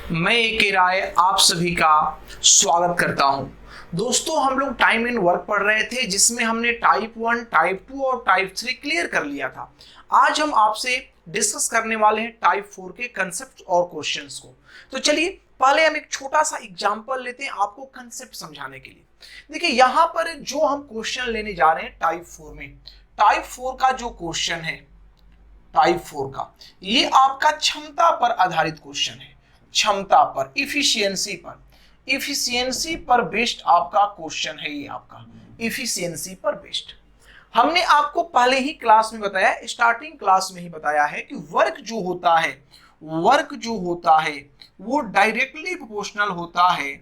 मैं एक राय आप सभी का स्वागत करता हूं। दोस्तों, हम लोग टाइम इन वर्क पढ़ रहे थे जिसमें हमने टाइप 1, टाइप 2 और टाइप 3 क्लियर कर लिया था। आज हम आपसे डिस्कस करने वाले हैं टाइप 4 के कंसेप्ट और क्वेश्चंस को। तो चलिए पहले हम एक छोटा सा एग्जांपल लेते हैं आपको कंसेप्ट समझाने के लिए। देखिए यहाँ पर जो हम क्वेश्चन लेने जा रहे हैं टाइप 4 में, टाइप 4 का जो क्वेश्चन है, टाइप 4 का ये आपका क्षमता पर आधारित क्वेश्चन है। क्षमता पर, इफिशियंसी पर बेस्ड आपका क्वेश्चन है। ये आपका इफिशियंसी पर बेस्ड। हमने आपको पहले ही क्लास में बताया, स्टार्टिंग क्लास में ही बताया है कि वर्क जो होता है वो डायरेक्टली प्रोपोर्शनल होता है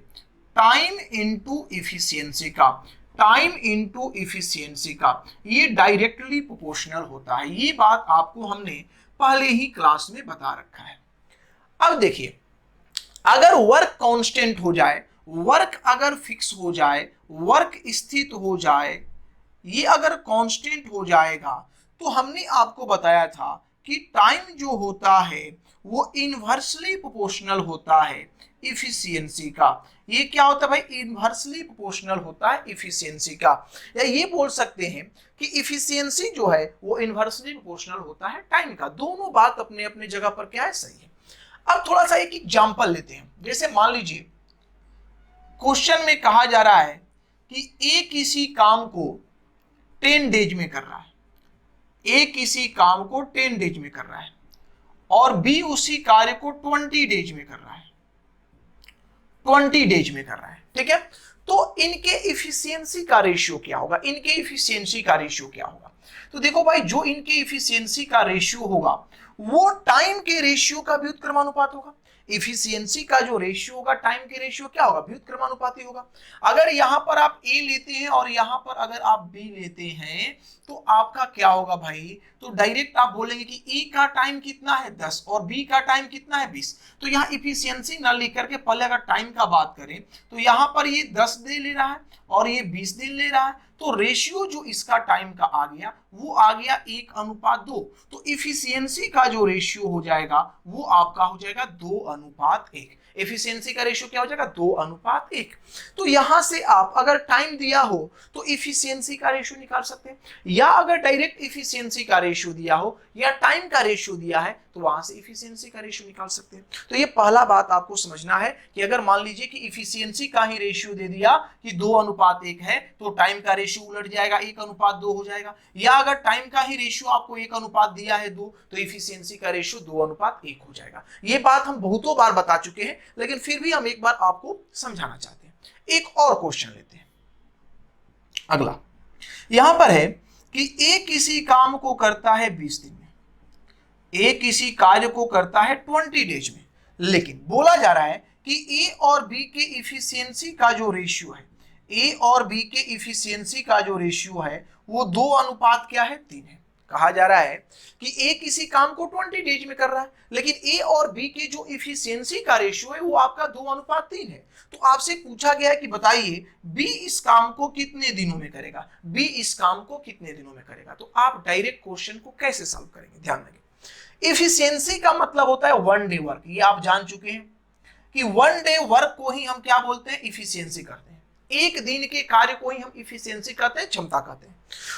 टाइम इनटू इफिशियंसी का। टाइम इनटू इफिशियंसी का ये डायरेक्टली प्रोपोर्शनल होता है। ये बात आपको हमने पहले ही क्लास में बता रखा है। अब देखिए, अगर वर्क कांस्टेंट हो जाए, वर्क अगर फिक्स हो जाए, वर्क स्थित हो जाए, ये अगर कांस्टेंट हो जाएगा तो हमने आपको बताया था कि टाइम जो होता है वो इनवर्सली प्रोपोर्शनल होता है इफिशियंसी का। ये क्या होता है भाई? इनवर्सली प्रोपोर्शनल होता है इफिशियंसी का। या ये बोल सकते हैं कि इफिशियंसी जो है वो इनवर्सली प्रोपोर्शनल होता है टाइम का। दोनों बात अपने अपने जगह पर क्या है, सही है। अब थोड़ा सा एक एग्जांपल लेते हैं। जैसे मान लीजिए क्वेश्चन में कहा जा रहा है कि ए किसी काम को 10 डेज में कर रहा है, ए किसी काम को 10 डेज में कर रहा है और बी उसी कार्य को 20 डेज में कर रहा है, 20 डेज में कर रहा है। ठीक है, तो इनके इफिशियंसी का रेशियो क्या होगा? इनके इफिशियंसी का रेशियो क्या होगा? तो देखो भाई, जो इनके इफिशियंसी का रेशियो होगा वो टाइम के रेशियो का व्युत्क्रमानुपात होगा। इफिशियंसी का जो रेशियो होगा टाइम के रेशियो क्या होगा? व्युत्क्रमानुपाती होगा। अगर यहां पर आप ए लेते हैं और यहां पर अगर आप बी लेते हैं तो आपका क्या होगा भाई? तो डायरेक्ट आप बोलेंगे कि ए का टाइम कितना है 10 और बी का टाइम कितना है 20। तो यहाँ इफिशियंसी ना लेकर के पहले अगर टाइम का बात करें तो यहाँ पर ये 10 दिन ले रहा है और ये 20 दिन ले रहा है, तो रेशियो जो इसका टाइम का आ गया वो आ गया 1:2। तो इफिशियंसी का जो रेशियो हो जाएगा वो आपका हो जाएगा 2:1। एफिशिएंसी का रेशियो क्या हो जाएगा? 2:1। तो यहां से आप अगर टाइम दिया हो तो इफिशिएंसी का रेशियो निकाल सकते हैं, या अगर डायरेक्ट इफिशिएंसी का रेशियो दिया हो या टाइम का रेशियो दिया है तो वहां से इफिशिएंसी का रेशियो निकाल सकते हैं। तो ये पहला बात आपको समझना है कि अगर मान लीजिए कि इफिशिएंसी का ही रेशियो दे दिया कि 2:1 है तो टाइम का रेशियो उलट जाएगा, 1:2 हो जाएगा। या अगर टाइम का ही रेशियो आपको 1 दिया है 2 तो इफिशिएंसी का रेशियो 2:1 हो जाएगा। ये बात हम बहुतों बार बता चुके हैं, लेकिन फिर भी हम एक बार आपको समझाना चाहते हैं। एक और क्वेश्चन लेते हैं। अगला यहां पर है कि ए किसी काम को करता है 20 दिन में, ए किसी कार्य को करता है 20 डेज में, लेकिन बोला जा रहा है कि ए और बी के इफिशियंसी का जो रेशियो है, ए और बी के इफिशियंसी का जो रेशियो है वो 2:3 है। कहा जा रहा है कि ए किसी काम को 20 डेज में कर रहा है, लेकिन ए और बी के जो इफिशियंसी का रेशियो है वो आपका 2:3 है। तो आपसे पूछा गया है कि बताइए बी इस काम को कितने दिनों में करेगा, बी इस काम को कितने दिनों में करेगा। तो आप डायरेक्ट क्वेश्चन को कैसे सॉल्व करेंगे? ध्यान रखें, इफिशियंसी का मतलब होता है 1 डे वर्क। ये आप जान चुके हैं कि 1 डे वर्क को ही हम क्या बोलते हैं? इफिशियंसी करते हैं। एक दिन के कार्य को ही हम इफिशियंसी कहते हैं, क्षमता कहते हैं।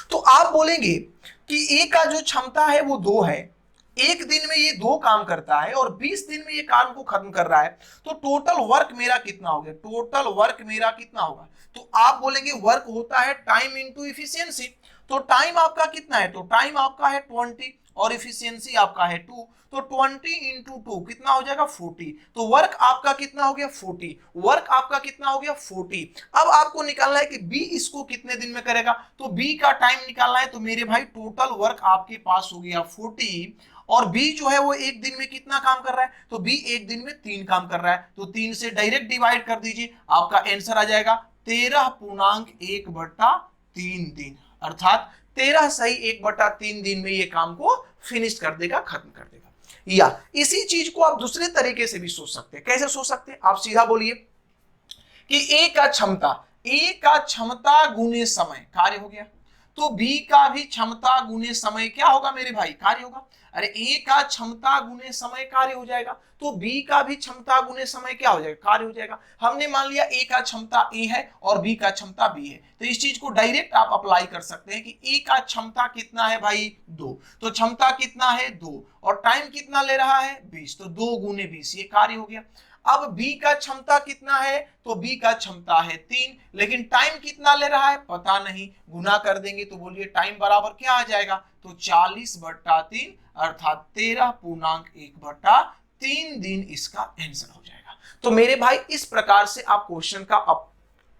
तो आप बोलेंगे कि ए का जो क्षमता है वो 2 है, एक दिन में ये 2 काम करता है और 20 दिन में ये काम को खत्म कर रहा है, तो टोटल वर्क मेरा कितना हो गया? टोटल वर्क मेरा कितना होगा? तो आप बोलेंगे वर्क होता है टाइम इनटू इफिशियंसी। तो टाइम आपका कितना है? तो टाइम आपका है 20 और इफिशियंसी आपका है 2, तो 20 इंटू 2 कितना हो जाएगा? 40। तो वर्क आपका कितना हो गया? 40। वर्क आपका कितना हो गया? 40। अब आपको निकालना है कि बी इसको कितने दिन में करेगा, तो बी का टाइम निकालना है। तो मेरे भाई टोटल वर्क आपके पास हो गया 40 और बी जो है वो एक दिन में कितना काम कर रहा है? तो बी एक दिन में 3 काम कर रहा है, तो 3 से डायरेक्ट डिवाइड कर दीजिए, आपका आंसर आ जाएगा 13.1/3 दिन, अर्थात 13 सही 1/3 दिन में ये काम को फिनिश कर देगा, खत्म कर देगा। या इसी चीज को आप दूसरे तरीके से भी सोच सकते हैं। कैसे सोच सकते हैं? आप सीधा बोलिए कि ए का क्षमता गुने समय कार्य हो गया, तो बी का भी क्षमता गुने समय क्या होगा मेरे भाई? कार्य होगा। अरे ए का क्षमता गुने समय कार्य हो जाएगा, तो बी का भी क्षमता गुने समय क्या हो जाएगा, कार्य हो जाएगा। हमने मान लिया ए का क्षमता ए है और बी का क्षमता बी है, तो इस चीज को डायरेक्ट आप अप्लाई कर सकते हैं कि ए का क्षमता कितना है भाई 2, तो क्षमता कितना है 2 और टाइम कितना ले रहा है 20, तो 2 गुने 20 ये कार्य हो गया। अब बी का क्षमता कितना है, तो बी का क्षमता है 3, लेकिन टाइम कितना ले रहा है पता नहीं, गुना कर देंगे तो बोलिए टाइम बराबर क्या आ जाएगा, तो 40/3 अर्थात 13.1/3 दिन इसका आंसर हो जाएगा। तो मेरे भाई इस प्रकार से आप क्वेश्चन का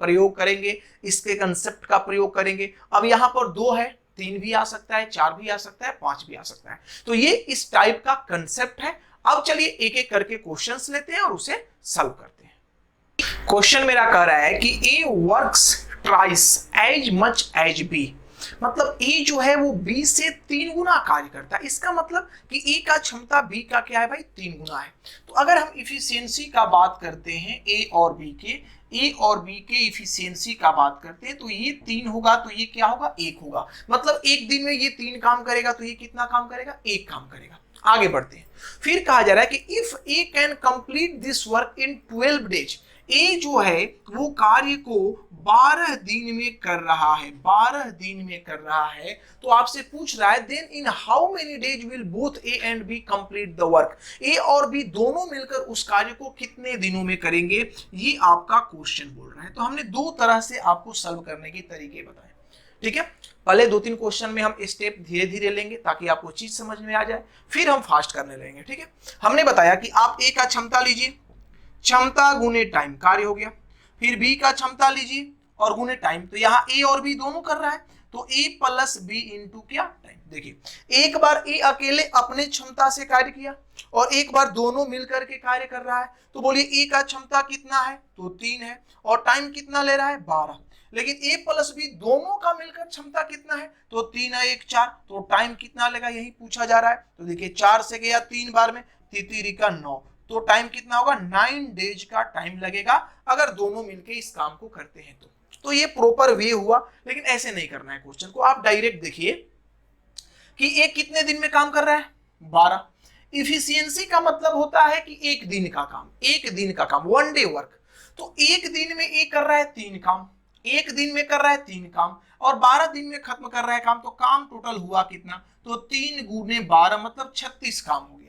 प्रयोग करेंगे, इसके कंसेप्ट का प्रयोग करेंगे। अब यहाँ पर 2 है, 3 भी आ सकता है, 4 भी आ सकता है, 5 भी आ सकता है, तो ये इस टाइप का कंसेप्ट है। अब चलिए एक एक करके क्वेश्चंस लेते हैं और उसे सॉल्व करते हैं। क्वेश्चन मेरा कह रहा है कि ए works ट्राइस as much as B, मतलब ए जो है वो बी से 3 गुना कार्य करता है। इसका मतलब कि ए का क्षमता बी का क्या है भाई 3 गुना है। तो अगर हम इफिशियंसी का बात करते हैं ए और बी के इफिशियंसी का बात करते हैं, तो ये 3 होगा तो ये क्या होगा 1 होगा, मतलब एक दिन में ये 3 काम करेगा तो ये कितना काम करेगा 1 काम करेगा। आगे बढ़ते हैं, फिर कहा जा रहा है कि if A can complete this work in 12 days, A जो है वो कार्य को 12 दिन में कर रहा है, 12 दिन में कर रहा है, तो आपसे पूछ रहा है then in how many days will both A and B complete the work, A और बी दोनों मिलकर उस कार्य को कितने दिनों में करेंगे, ये आपका क्वेश्चन बोल रहा है। तो हमने 2 तरह से आपको सॉल्व करने के तरीके बताए, ठीक है। पहले 2-3 क्वेश्चन में हम स्टेप धीरे धीरे लेंगे ताकि आपको चीज समझ में आ जाए, फिर हम फास्ट करने लगेंगे, ठीक है। हमने बताया कि आप ए का क्षमता लीजिए, क्षमता गुने टाइम कार्य हो गया, फिर बी का क्षमता लीजिए और गुने टाइम, तो यहाँ ए और बी दोनों कर रहा है, तो ए प्लस बी इंटू क्या टाइम। देखिए एक बार ए अकेले अपने क्षमता से कार्य किया और एक बार दोनों मिलकर के कार्य कर रहा है, तो बोलिए ए का क्षमता कितना है, तो 3 है और टाइम कितना ले रहा है 12, लेकिन ए प्लस बी दोनों का मिलकर क्षमता कितना है, तो 3 है 1 4, तो टाइम कितना लेगा यही पूछा जा रहा है। तो देखिए 4 से गया 3 बार में, 3 का 9, तो टाइम कितना होगा 9 डेज का टाइम लगेगा अगर दोनों मिलकर इस काम को करते हैं तो ये प्रॉपर वे हुआ। लेकिन ऐसे नहीं करना है क्वेश्चन को, आप डायरेक्ट देखिए कि ए कितने दिन में काम कर रहा है 12। इफिशियंसी का मतलब होता है कि एक दिन का काम, एक दिन का काम, 1 डे वर्क, तो एक दिन में ए कर रहा है 3 काम, एक दिन में कर रहा है 3 काम और 12 दिन में खत्म कर रहा है काम, तो काम टोटल हुआ कितना, तो 3 गुने 12 मतलब 36 काम हो गया।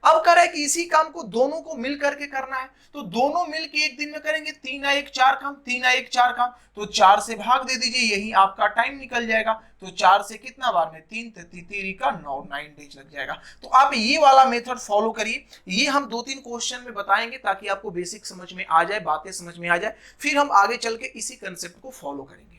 अब कर रहा है कि इसी काम को दोनों को मिल करके करना है, तो दोनों मिल के एक दिन में करेंगे, 3 1 4 काम, 3 1 4 काम, तो 4 से भाग दे दीजिए, यही आपका टाइम निकल जाएगा। तो 4 से कितना बार में 3 3 का 9 डेज लग जाएगा। तो आप ये वाला मेथड फॉलो करिए, ये हम 2-3 क्वेश्चन में बताएंगे ताकि आपको बेसिक समझ में आ जाए, बातें समझ में आ जाए, फिर हम आगे चल के इसी कंसेप्ट को फॉलो करेंगे।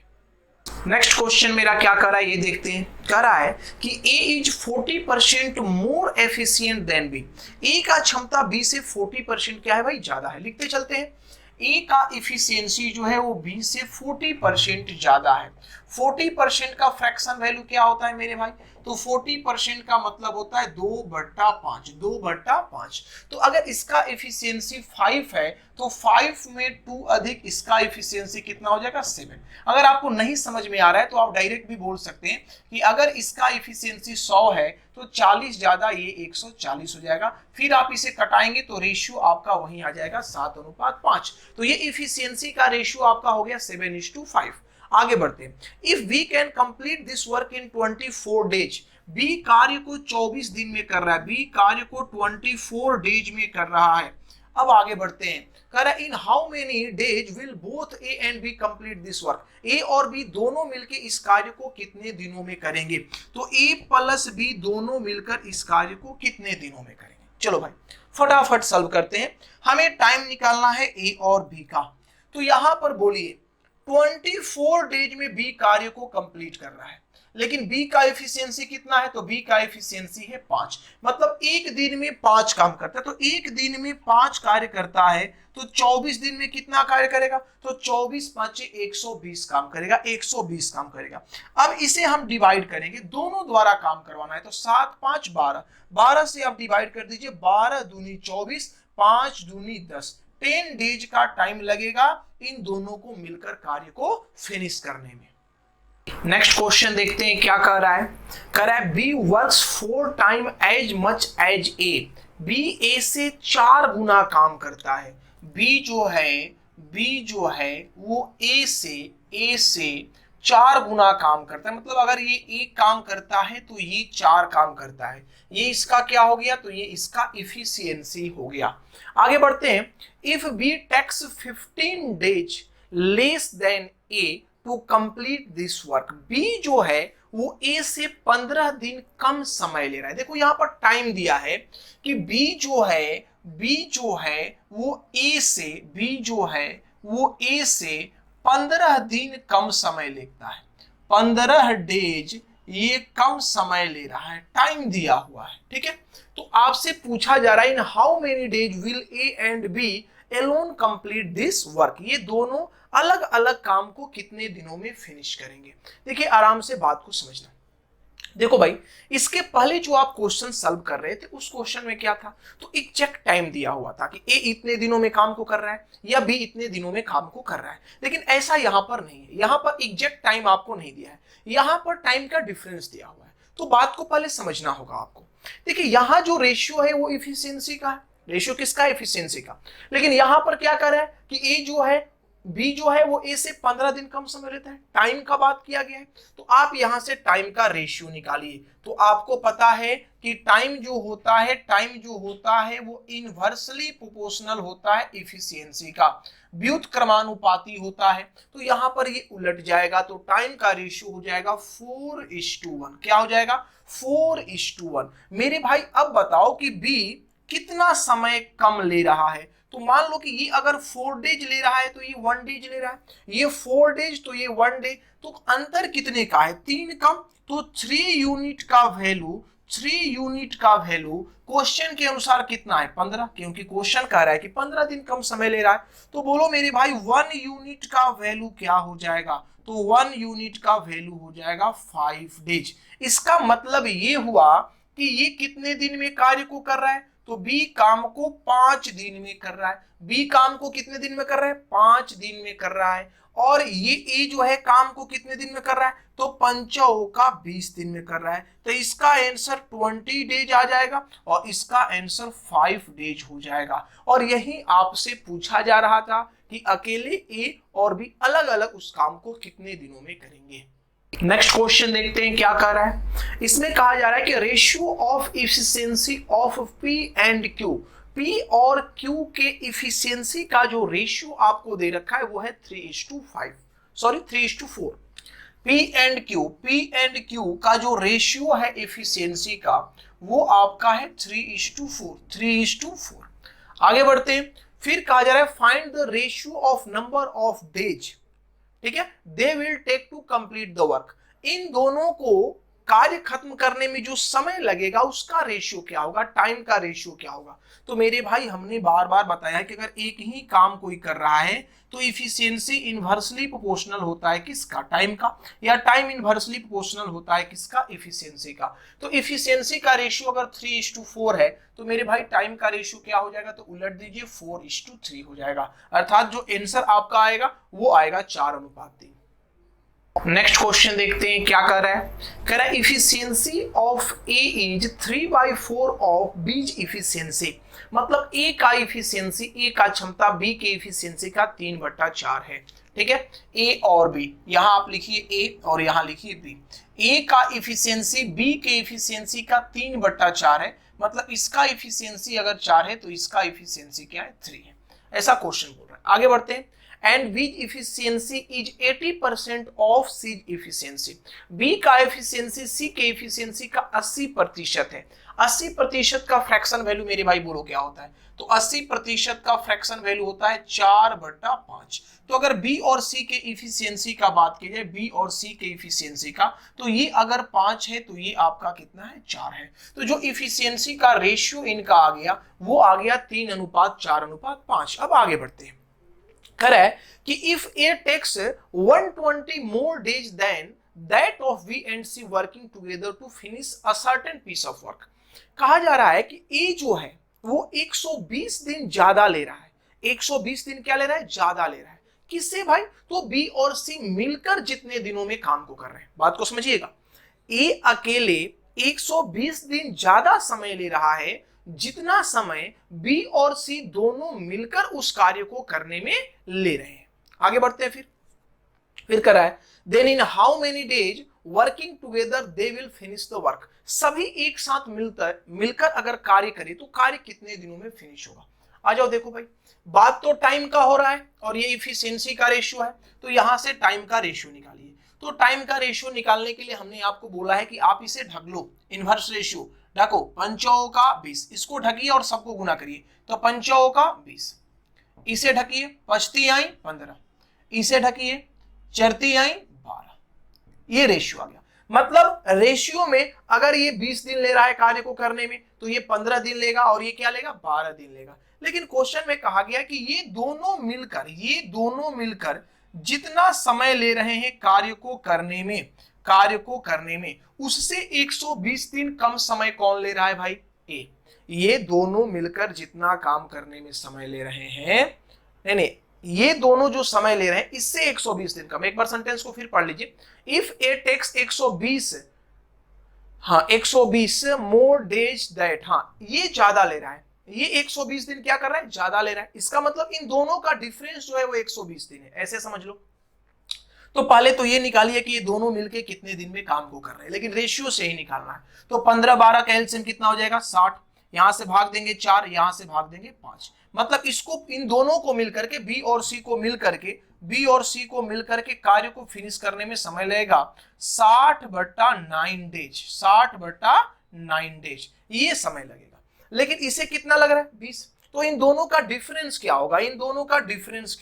नेक्स्ट क्वेश्चन मेरा क्या कर रहा है ये देखते हैं। कह रहा है कि A is 40% more efficient then B, A का क्षमता B से 40% क्या है भाई ज्यादा है। लिखते चलते हैं, A का इफिशियंसी जो है वो B से 40% ज्यादा है। 40% का फ्रैक्शन वैल्यू क्या होता है मेरे भाई, तो 40% का मतलब होता है 2/5, 2/5। तो अगर इसका एफिशिएंसी 5 है तो 5 में 2 अधिक इसका एफिशिएंसी कितना हो जाएगा 7। अगर आपको नहीं समझ में आ रहा है तो आप डायरेक्ट भी बोल सकते हैं कि अगर इसका एफिशिएंसी 100 है तो 40 ज्यादा ये 140 हो जाएगा। फिर आप इसे कटाएंगे तो रेशियो आपका वहीं आ जाएगा 7:5। तो ये एफिशिएंसी का रेशियो आपका हो गया 7:5। आगे बढ़ते हैं, if we can complete this work in 24 days, B कार्य को 24 दिन में कर रहा है, बी कार्य को 24 डेज में कर रहा है। अब आगे बढ़ते हैं, कह रहा है in how many days will both A and B complete this work, A और बी दोनों मिलकर इस कार्य को कितने दिनों में करेंगे, तो ए प्लस बी दोनों मिलकर इस कार्य को कितने दिनों में करेंगे। चलो भाई फटाफट सॉल्व करते हैं, हमें टाइम निकालना है ए और बी का। तो यहां पर बोलिए 24 डेज में बी कार्य को कंप्लीट कर रहा है, लेकिन बी का एफिशिएंसी कितना है, तो बी का एफिशिएंसी है 5, मतलब एक दिन में 5 काम करता है। तो एक दिन में 5 कार्य करता है तो 24 दिन में कितना कार्य करेगा, तो 24 5 120 काम करेगा, 120 काम करेगा। अब इसे हम डिवाइड करेंगे, दोनों द्वारा काम करवाना है, तो 7 5 12, 12 से आप डिवाइड कर दीजिए, 12 दूनी 24, 5 दूनी 10, 10 डेज का टाइम लगेगा इन दोनों को मिलकर कार्य को फिनिश करने में। नेक्स्ट क्वेश्चन देखते हैं क्या कह रहा है। कह रहा है B works 4 time as much as A. B A से 4 गुना काम करता है। बी जो है वो ए से 4 गुना काम करता है। मतलब अगर ये एक काम करता है तो ये 4 काम करता है। ये इसका क्या हो गया, तो ये इसका इफिशियंसी हो गया। आगे बढ़ते हैं। If B takes 15 days less than A to complete this work. B जो है वो ए से 15 दिन कम समय ले रहा है। देखो यहां पर टाइम दिया है कि बी जो है वो ए से 15 दिन कम समय लेता है। 15 डेज ये कम समय ले रहा है, टाइम दिया हुआ है। ठीक है, तो आपसे पूछा जा रहा है in how many days will A and B alone complete this work. ये दोनों अलग अलग काम को कितने दिनों में फिनिश करेंगे। देखिए आराम से बात को समझना। देखो भाई, इसके पहले जो आप क्वेश्चन सॉल्व कर रहे थे उस क्वेश्चन में क्या था, तो एग्जैक्ट टाइम दिया हुआ था कि ए इतने दिनों में काम को कर रहा है या बी इतने दिनों में काम को कर रहा है। लेकिन ऐसा यहां पर नहीं है, यहां पर एग्जैक्ट टाइम आपको नहीं दिया है, यहां पर टाइम का डिफरेंस दिया हुआ है। तो बात को पहले समझना होगा आपको। देखिए यहां जो रेशियो है वो इफिशियंसी का है। रेशियो किसका, एफिशिएंसी का। लेकिन यहां पर क्या कर रहा है कि ए जो है बी जो है वो ए से 15 दिन कम समय लेता है। टाइम का बात किया गया है, तो आप यहां से टाइम का रेशियो निकालिए। तो आपको पता है कि टाइम जो होता है वो इनवर्सली प्रोपोर्शनल होता है इफिशियंसी का, व्युत्क्रमानुपाती होता है। तो यहां पर ये उलट जाएगा, तो टाइम का रेशियो हो जाएगा 4:1। क्या हो जाएगा, 4:1। मेरे भाई अब बताओ कि बी कितना समय कम ले रहा है। तो मान लो कि ये अगर 4 डेज ले रहा है तो ये 1 डेज ले रहा है, ये 4 डेज तो ये 1 डे। तो अंतर कितने का है, 3 कम। तो 3 यूनिट का वैल्यू क्वेश्चन के अनुसार कितना है, 15, क्योंकि क्वेश्चन कह रहा है कि 15 दिन कम समय ले रहा है। तो बोलो मेरे भाई 1 यूनिट का वैल्यू क्या हो जाएगा, तो 1 यूनिट का वैल्यू हो जाएगा 5 डेज। इसका मतलब ये हुआ कि ये कितने दिन में कार्य को कर रहा है, तो बी काम को 5 दिन में कर रहा है। बी काम को कितने दिन में कर रहा है, 5 दिन में कर रहा है। और ये ए जो है काम को कितने दिन में कर रहा है, तो 5 का 20 दिन में कर रहा है। तो इसका आंसर 20 डेज आ जाएगा और इसका आंसर 5 डेज हो जाएगा। और यही आपसे पूछा जा रहा था कि अकेले ए और बी अलग अलग उस काम को कितने दिनों में करेंगे। नेक्स्ट क्वेश्चन देखते हैं क्या कह रहा है। इसमें कहा जा रहा है कि ratio of efficiency of P and Q. P और क्यू के इफिशियंसी का जो रेशियो आपको दे रखा है वो है 3:4। पी एंड क्यू का जो रेशियो है इफिशियंसी का वो आपका है 3:4। आगे बढ़ते हैं। फिर कहा जा रहा है find the ratio of number of days, ठीक है, they will take to complete the work. इन दोनों को कार्य खत्म करने में जो समय लगेगा उसका रेशियो क्या होगा, टाइम का रेशियो क्या होगा। तो मेरे भाई हमने बार बार बताया है कि अगर एक ही काम कोई कर रहा है तो इफिशियंसी इनवर्सली प्रोपोर्शनल होता है किसका, टाइम का, या टाइम इनवर्सली प्रोपोर्शनल होता है किसका, इफिशियंसी का। तो इफिशियंसी का रेशियो अगर 3:4 है तो मेरे भाई टाइम का रेशियो क्या हो जाएगा, तो उलट दीजिए 4:3 हो जाएगा। अर्थात जो आंसर आपका आएगा वो आएगा 4:3। नेक्स्ट क्वेश्चन देखते हैं क्या कर रहा है। कह रहा है efficiency of A is 3/4 of बीज इफिशियंसी। मतलब ए का इफिशियंसी, ए का क्षमता बी के इफिशियंसी का 3/4 है। ठीक है, ए और बी, यहां आप लिखिए ए और यहां लिखिए बी। ए का इफिशियंसी बी के इफिशियंसी का 3/4 है। मतलब इसका इफिशियंसी अगर 4 है तो इसका इफिशियंसी क्या है, 3 है। ऐसा क्वेश्चन बोल रहा है। आगे बढ़ते हैं। And B's efficiency is 80% of C's efficiency. B का इफिशियंसी सी के इफिशियंसी का 80% है। 80% का फ्रैक्शन वैल्यू मेरे भाई बोलो क्या होता है, तो 80% का फ्रैक्शन वैल्यू होता है 4/5। तो अगर बी और सी के इफिशियंसी का बात की जाए, बी और सी के इफिशियंसी का, तो ये अगर 5 है तो ये आपका कितना है, 4 है। तो जो इफिशियंसी का रेशियो इनका आ गया वो आ गया 3:4:5। अब आगे बढ़ते हैं। कह रहा है कि if A takes 120 more days than that of B and C working together to finish a certain piece of work. कहा जा रहा है कि ए जो है वो 120 दिन ज्यादा ले रहा है। 120 दिन क्या ले रहा है, ज्यादा ले रहा है। किससे भाई? तो बी और सी मिलकर जितने दिनों में काम को कर रहे हैं, बात को समझिएगा। ए अकेले 120 दिन ज्यादा समय ले रहा है जितना समय बी और सी दोनों मिलकर उस कार्य को करने में ले रहे हैं। आगे बढ़ते हैं, फिर करा है, then in how many days working together they will finish the work. सभी एक साथ मिलकर अगर कार्य करे तो कार्य कितने दिनों में फिनिश होगा। आ जाओ देखो भाई, बात तो टाइम का हो रहा है और ये इफिशियंसी का रेशियो है, तो यहां से टाइम का रेशियो निकालिए। तो टाइम का रेशियो निकालने के लिए हमने आपको बोला है कि आप इसे ढक लो, इनवर्स रेशियो ढको, 5 का 20, इसको ढकिए और सबको गुना करिए, तो 5 का 20, इसे ढकिए, 5 आई 15, इसे ढकिए, 4 आई 12, ये रेशियो आ गया। मतलब रेशियो में अगर ये 20 दिन ले रहा है कार्य को करने में, तो ये 15 दिन लेगा और ये क्या लेगा, 12 दिन लेगा। लेकिन क्वेश्चन में कहा गया कि ये दोनों मिलकर जितना समय ले रहे हैं कार्य को करने में उससे 120 दिन कम समय कौन ले रहा है भाई? ए। ये दोनों मिलकर जितना काम करने में समय ले रहे हैं, नहीं, ये दोनों जो समय ले रहे हैं इससे 120 दिन कम। एक बार सेंटेंस को फिर पढ़ लीजिए, if A takes 120 more days that, ये ज्यादा ले रहा है, ये 120 दिन क्या कर रहा है, ज्यादा ले रहा है। इसका मतलब इन दोनों का डिफरेंस जो है वो 120 दिन है, ऐसे समझ लो। तो पहले तो ये निकालिए कि ये दोनों मिलके कितने दिन में काम को कर रहे हैं, लेकिन रेशियो से ही निकालना है। तो 15-12 का एलसीएम कितना हो जाएगा, 60, यहां से भाग देंगे 4, यहां से भाग देंगे 5। मतलब इसको, इन दोनों को मिलकर के बी और सी को मिलकर के कार्य को फिनिश करने में समय लगेगा 60/9 डेज, 60/9 डेज ये समय लगेगा। लेकिन इसे कितना लग रहा है, 20। तो इन दोनों का डिफरेंस क्या होगा, इन दोनों का डिफरेंस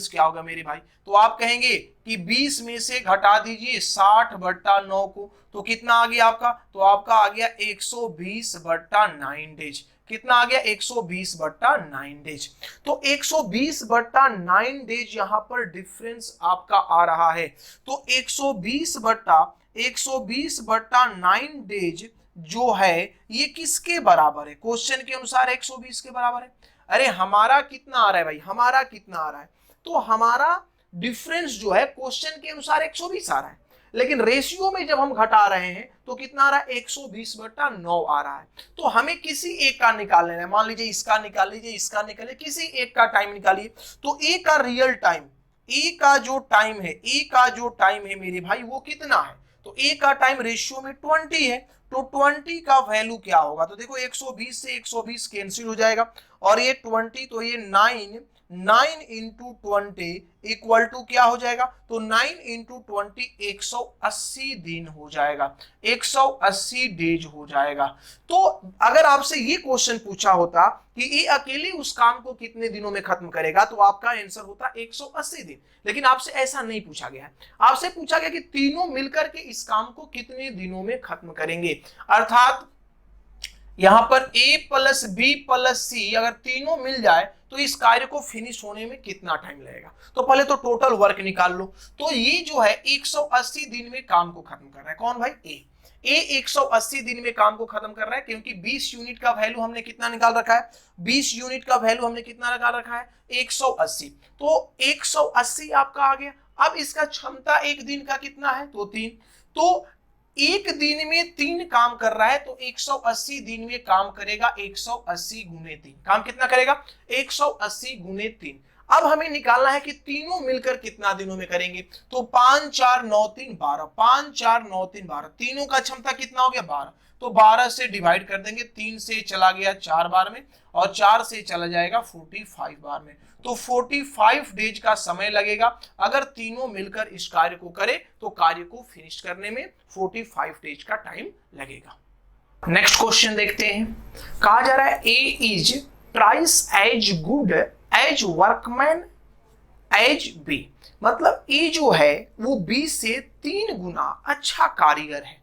क्या होगा मेरे भाई? तो आप कहेंगे कि 20 में से घटा दीजिए 60/9 को, तो कितना आ गया आपका? तो आपका आ गया 120/9 डेज। कितना आ गया? 120/9 डेज। तो 120/9 डेज यहां पर डिफरेंस आपका आ रहा है। तो 120/9 डेज जो है ये किसके बराबर है? क्वेश्चन के अनुसार 120 के बराबर है। अरे हमारा कितना आ रहा है भाई, हमारा कितना आ रहा है? तो हमारा डिफरेंस जो है क्वेश्चन के अनुसार 120 आ रहा है, लेकिन रेशियो में जब हम घटा रहे हैं तो कितना आ रहा है, 120/9 आ रहा है। तो हमें किसी एक का निकाल लेना है, मान लीजिए इसका निकाल लीजिए, इसका निकालिए, किसी एक का टाइम निकालिए। तो ए का रियल टाइम, ए का जो टाइम है मेरे भाई वो कितना है? तो ए का टाइम रेशियो में 20 है, तो 20 का वैल्यू क्या होगा? तो देखो 120 से 120 कैंसिल हो जाएगा और ये 20, तो ये 9 इंटू 20 इक्वल टू क्या हो जाएगा? तो 9 इंटू 20 180 दिन हो जाएगा, 180 डेज हो जाएगा। तो अगर आपसे ये क्वेश्चन पूछा होता कि ये अकेले उस काम को कितने दिनों में खत्म करेगा, तो आपका आंसर होता 180 दिन। लेकिन आपसे ऐसा नहीं पूछा गया है, आपसे पूछा गया कि तीनों मिलकर के इस काम को कितने दिनों में खत्म करेंगे। अर्थात यहां पर A plus B plus C अगर तीनों मिल जाए तो इस कार्य को फिनिश होने में कितना टाइम लगेगा। तो पहले तो टोटल वर्क निकाल लो। तो ये जो है 180 दिन में काम को खत्म कर रहा है, कौन भाई? A 180 दिन में काम को खत्म कर रहा है, क्योंकि 20 यूनिट का वैल्यू हमने कितना निकाल रखा है, 20 यूनिट का वैल्यू हमने कितना निकाल रखा है, 180। तो 180 आपका आ गया। अब इसका क्षमता एक दिन का कितना है, तो 3। तो एक दिन में 3 काम कर रहा है, तो 180 दिन में काम करेगा 180 गुने 3। काम कितना करेगा? 180 गुने 3। अब हमें निकालना है कि तीनों मिलकर कितना दिनों में करेंगे। तो 5 4 9 3 12, 5 4 9 3 12, तीनों का क्षमता कितना हो गया? 12। तो 12 से डिवाइड कर देंगे, 3 से चला गया 4 बार में और 4 से चला जाएगा 45 बार में। तो 45 डेज का समय लगेगा। अगर तीनों मिलकर इस कार्य को करे तो कार्य को फिनिश करने में 45 डेज का टाइम लगेगा। नेक्स्ट क्वेश्चन देखते हैं। कहा जा रहा है A is twice as good as workman as B. मतलब ए जो है वो बी से 3 गुना अच्छा कारीगर है।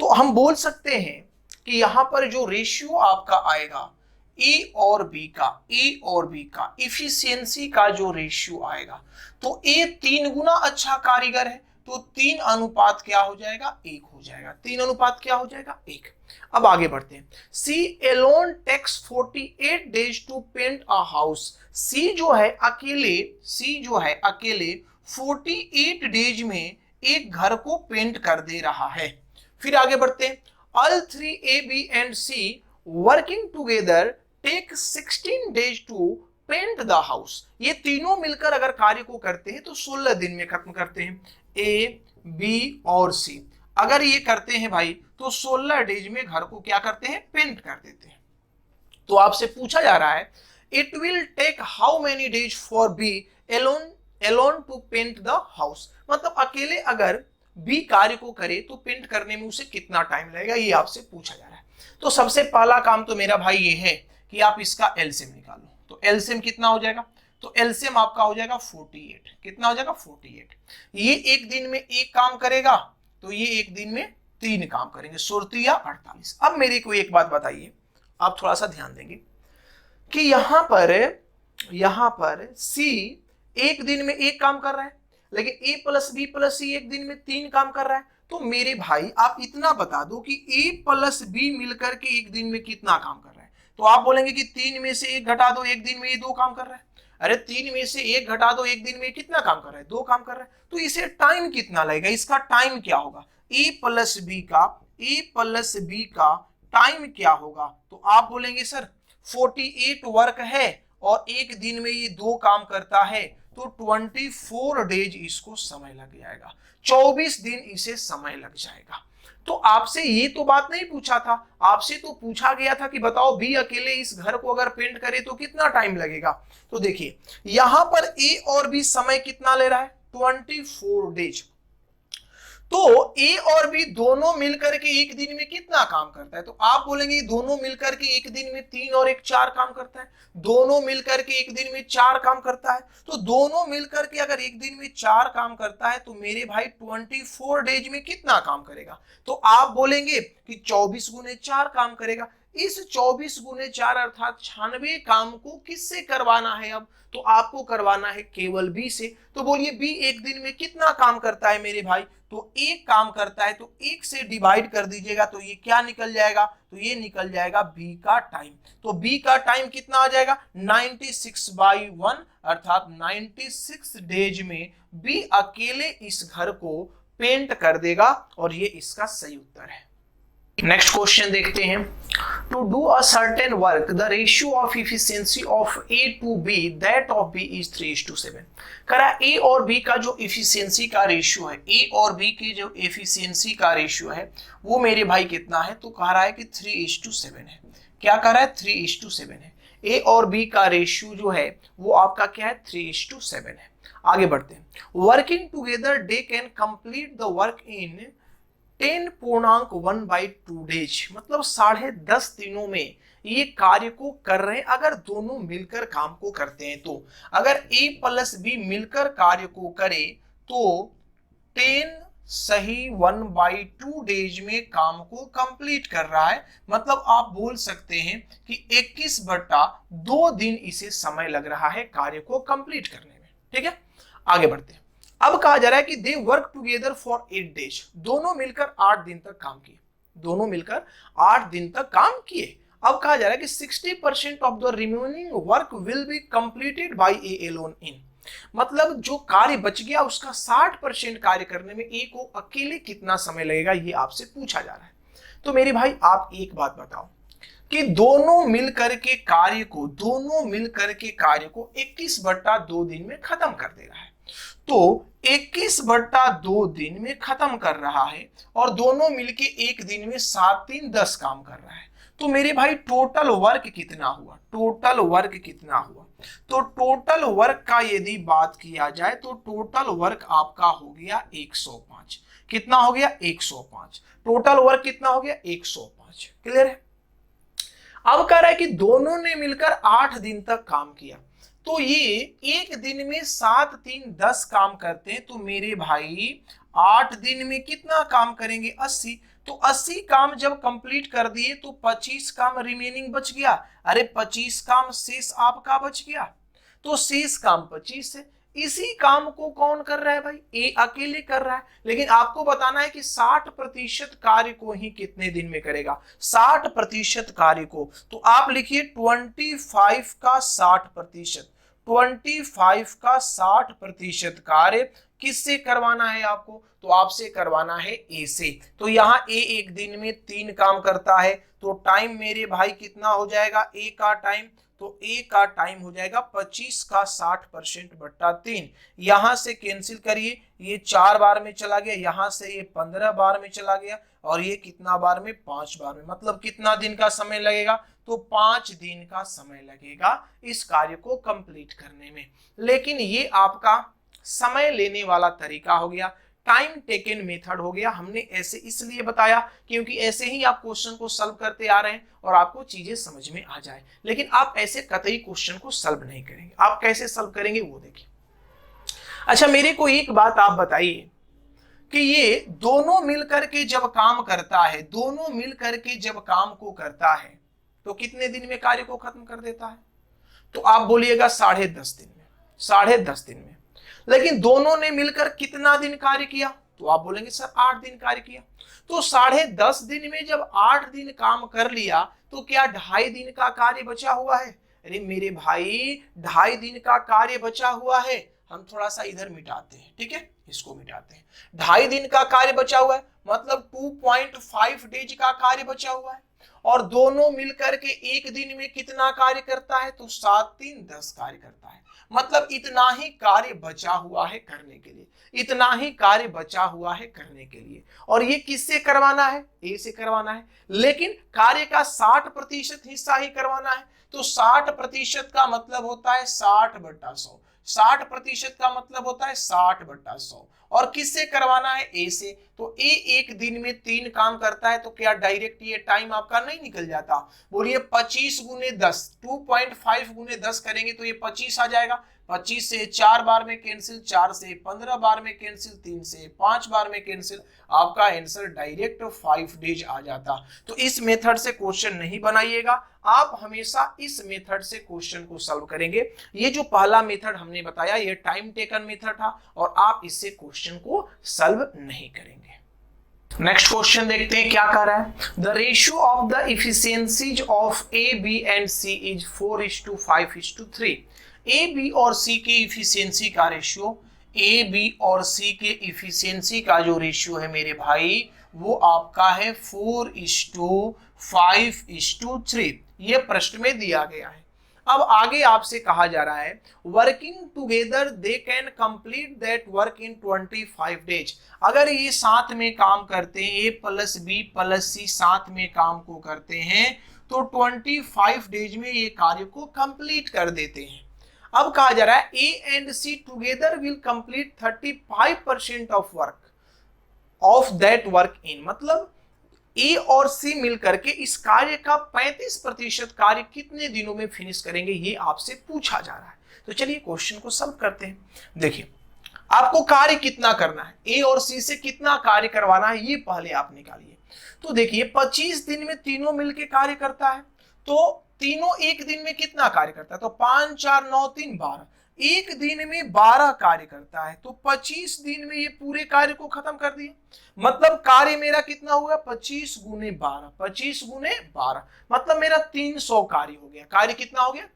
तो हम बोल सकते हैं कि यहां पर जो रेशियो आपका आएगा ए और बी का इफिशियंसी का जो रेशियो आएगा, तो ए 3 गुना अच्छा कारीगर है, तो 3 अनुपात क्या हो जाएगा, 1 हो जाएगा। 3 अनुपात क्या हो जाएगा, 1। अब आगे बढ़ते हैं। C alone takes 48 days to paint a house. C जो है अकेले 48 डेज में एक घर को पेंट कर दे रहा है। फिर आगे बढ़ते हैं। All 3 A B and C working together take 16 days to paint the house. ये तीनों मिलकर अगर कार्य को करते हैं तो 16 दिन में खत्म करते हैं। ए, बी और सी अगर ये करते हैं भाई तो 16 डेज में घर को क्या करते हैं, पेंट कर देते हैं। तो आपसे पूछा जा रहा है it will take how many days for B alone to paint the house. मतलब अकेले अगर बी कार्य को करे तो पेंट करने में उसे कितना टाइम लगेगा, ये आपसे पूछा जा रहा है। तो सबसे पहला काम तो मेरा भाई ये है कि आप इसका एलसीएम निकालो। तो एलसीएम कितना हो जाएगा, तो एलसीएम आपका हो जाएगा 48। कितना हो जाएगा, 48। ये एक दिन में एक काम करेगा तो ये एक दिन में 3 काम करेंगे, 16 या 48। अब मेरे को एक बात बताइए, आप थोड़ा सा ध्यान देंगे कि यहां पर सी एक दिन में एक काम कर रहा है, लेकिन ए प्लस बी प्लस सी एक दिन में 3 काम कर रहा है। तो मेरे भाई आप इतना बता दो कि ए प्लस बी मिलकर के एक दिन में कितना काम कर रहा है। तो आप बोलेंगे कि 3 में से 1 घटा दो, एक दिन में ये 2 काम कर रहा है। अरे 3 में से 1 घटा दो, एक दिन में कितना काम कर रहा है, 2 काम कर रहा है। तो इसे टाइम कितना लगेगा, इसका टाइम क्या होगा, ए प्लस बी का टाइम क्या होगा। तो आप बोलेंगे सर 48 वर्क है और एक दिन में ये 2 काम करता है तो 24 डेज इसको समय लग जाएगा, 24 दिन इसे समय लग जाएगा। तो आपसे ये तो बात नहीं पूछा था, आपसे तो पूछा गया था कि बताओ बी अकेले इस घर को अगर पेंट करे तो कितना टाइम लगेगा। तो देखिए यहां पर ए और बी समय कितना ले रहा है, 24 डेज। तो ए और बी दोनों मिलकर के एक दिन में कितना काम करता है, तो आप बोलेंगे दोनों मिलकर के एक दिन में 3 और 1 4 काम करता है। दोनों मिलकर के एक दिन में 4 काम करता है। तो दोनों मिलकर के अगर एक दिन में 4 काम करता है तो मेरे भाई 24 डेज में कितना काम करेगा। तो आप बोलेंगे कि 24 गुने 4 काम करेगा। इस 24 गुने 4 अर्थात 96 काम को किससे करवाना है, अब तो आपको करवाना है केवल बी से। तो बोलिए बी एक दिन में कितना काम करता है मेरे भाई, तो 1 काम करता है। तो 1 से डिवाइड कर दीजिएगा तो ये क्या निकल जाएगा, तो ये निकल जाएगा बी का टाइम। तो बी का टाइम कितना आ जाएगा, 96/1 अर्थात 96 डेज में बी अकेले इस घर को पेंट कर देगा और ये इसका सही उत्तर है। नेक्स्ट क्वेश्चन देखते हैं। To do a certain work the ratio of efficiency of A to B that of B is 3:7। करा ए और बी का जो इफिशियंसी का रेशियो है, ए और बी की जो इफिशियंसी का रेशियो है वो मेरे भाई कितना है, तो कह रहा है कि 3:7 है। क्या कह रहा है, 3:7 है। ए और बी का रेशियो जो है वो आपका क्या है, 3:7 है। आगे बढ़ते हैं। Working together they can complete the work in 10.1/2 days. मतलब 10.5 दिनों में ये कार्य को कर रहे हैं अगर दोनों मिलकर काम को करते हैं। तो अगर ए प्लस बी मिलकर कार्य को करे तो 1/2 डेज में काम को कंप्लीट कर रहा है। मतलब आप बोल सकते हैं कि 21/2 दिन इसे समय लग रहा है कार्य को कंप्लीट करने में। ठीक है, आगे बढ़ते हैं। अब कहा जा रहा है कि they work together for 8 days. दोनों मिलकर 8 दिन तक काम किए, दोनों मिलकर 8 दिन तक काम किए। अब कहा जा रहा है कि 60% of the remaining work will be completed by A alone in. मतलब जो कार्य बच गया उसका 60% कार्य करने में ए को अकेले कितना समय लगेगा, ये आपसे पूछा जा रहा है। तो मेरे भाई आप एक बात बताओ कि दोनों मिलकर के कार्य को 21/2 दिन में खत्म कर दे रहा है। तो 21/2 दिन में खत्म कर रहा है और दोनों मिलके एक दिन में 7 3 10 काम कर रहा है। तो मेरे भाई टोटल वर्क कितना हुआ, तो टोटल वर्क का यदि बात किया जाए तो टोटल वर्क आपका हो गया 105। कितना हो गया, 105। टोटल वर्क कितना हो गया, 105। क्लियर है। अब कह रहा है कि दोनों ने मिलकर 8 दिन तक काम किया। तो ये एक दिन में 7 3 10 काम करते हैं। तो मेरे भाई 8 दिन में कितना काम करेंगे, 80। तो 80 काम जब कंप्लीट कर दिए तो 25 काम रिमेनिंग बच गया। अरे 25 काम शेष आपका बच गया। तो शेष काम 25 है। इसी काम को कौन कर रहा है भाई, ए अकेले कर रहा है। लेकिन आपको बताना है कि 60% कार्य को ही कितने दिन में करेगा, 60% कार्य को। तो आप लिखिए 25 का 60%, 25 का 60% कार्य किससे करवाना है आपको, तो आपसे करवाना है ए से। तो यहाँ ए एक दिन में 3 काम करता है, तो टाइम मेरे भाई कितना हो जाएगा, ए का टाइम, तो ए का टाइम हो जाएगा 25 का 60% बट्टा 3। यहां से कैंसिल करिए, ये 4 बार में चला गया, यहां से ये 15 बार में चला गया, और ये कितना बार में, 5 बार में। मतलब कितना दिन का समय लगेगा, तो 5 दिन का समय लगेगा इस कार्य को कंप्लीट करने में। लेकिन ये आपका समय लेने वाला तरीका हो गया, टाइम टेकन मेथड हो गया। हमने ऐसे इसलिए बताया क्योंकि ऐसे ही आप क्वेश्चन को सॉल्व करते आ रहे हैं और आपको चीजें समझ में आ जाए। लेकिन आप ऐसे कतई क्वेश्चन को सॉल्व नहीं करेंगे। आप कैसे सॉल्व करेंगे वो देखिए। अच्छा, मेरे को एक बात आप बताइए कि ये दोनों मिलकर के जब काम करता है, दोनों मिलकर के जब काम को करता है तो कितने दिन में कार्य को खत्म कर देता है, तो आप बोलिएगा 10.5 दिन में, 10.5 दिन में। लेकिन दोनों ने मिलकर कितना दिन कार्य किया, तो आप बोलेंगे सर 8 दिन कार्य किया। तो 10.5 दिन में जब 8 दिन काम कर लिया तो क्या 2.5 दिन का कार्य बचा हुआ है? अरे मेरे भाई 2.5 दिन का कार्य बचा हुआ है। हम थोड़ा सा इधर मिटाते हैं, ठीक है, इसको मिटाते हैं। 2.5 दिन का कार्य बचा हुआ है, मतलब 2.5 डेज का कार्य बचा हुआ है। और दोनों मिलकर के एक दिन में कितना कार्य करता है, तो 7 3 10 कार्य करता है। मतलब इतना ही कार्य बचा हुआ है करने के लिए, इतना ही कार्य बचा हुआ है करने के लिए। और ये किससे करवाना है, ए से करवाना है। लेकिन कार्य का 60% हिस्सा ही करवाना है, तो 60% का मतलब होता है 60/100, 60% का मतलब होता है 60/100। और किससे करवाना है, ए से। तो ए एक दिन में 3 काम करता है, तो क्या डायरेक्ट ये टाइम आपका नहीं निकल जाता? बोलिए 25 गुने 10, 2.5 गुने 10 करेंगे तो ये 25 आ जाएगा। 25 से 4 बार में कैंसिल, 4 से 15 बार में कैंसिल, 3 से 5 बार में कैंसिल, आपका आंसर डायरेक्ट 5 डेज आ जाता। तो इस मेथड से क्वेश्चन नहीं बनाइएगा, आप हमेशा इस मेथड से क्वेश्चन को सॉल्व करेंगे। ये जो पहला मेथड हमने बताया ये टाइम टेकन मेथड था और आप इससे क्वेश्चन को सॉल्व नहीं करेंगे। नेक्स्ट क्वेश्चन देखते हैं क्या कह रहा है। The ratio of the efficiencies of A B and C is 4:5:3। A B और सी के इफिशियंसी का रेशियो, ए बी और सी के इफिशियंसी का जो रेशियो है मेरे भाई वो आपका है 4:5:3। ये प्रश्न में दिया गया है। अब आगे आपसे कहा जा रहा है working together they can complete that work in 25 days. अगर ये साथ में काम करते हैं, ए प्लस बी प्लस सी साथ में काम को करते हैं तो 25 डेज में ये कार्य को कंप्लीट कर देते हैं। अब कहा जा रहा है A and C together will complete 35% of work of that work in. मतलब ए और सी मिलकर के इस कार्य का 35% कार्य कितने दिनों में फिनिश करेंगे, ये आपसे पूछा जा रहा है। तो चलिए क्वेश्चन को सॉल्व करते हैं। देखिए आपको कार्य कितना करना है, ए और सी से कितना कार्य करवाना है ये पहले आप निकालिए। तो देखिए 25 दिन में तीनों मिलके कार्य करता है, तो तीनों एक दिन में कितना कार्य करता है, तो 5 4 9 3 12, एक दिन में 12 कार्य करता है। तो 25 दिन में ये पूरे कार्य को खत्म कर दिए। मतलब कार्य मेरा कितना हुआ, 25 गुने 12, 25 गुने 12 मतलब मेरा 300 कार्य हो गया। कार्य कितना हो गया,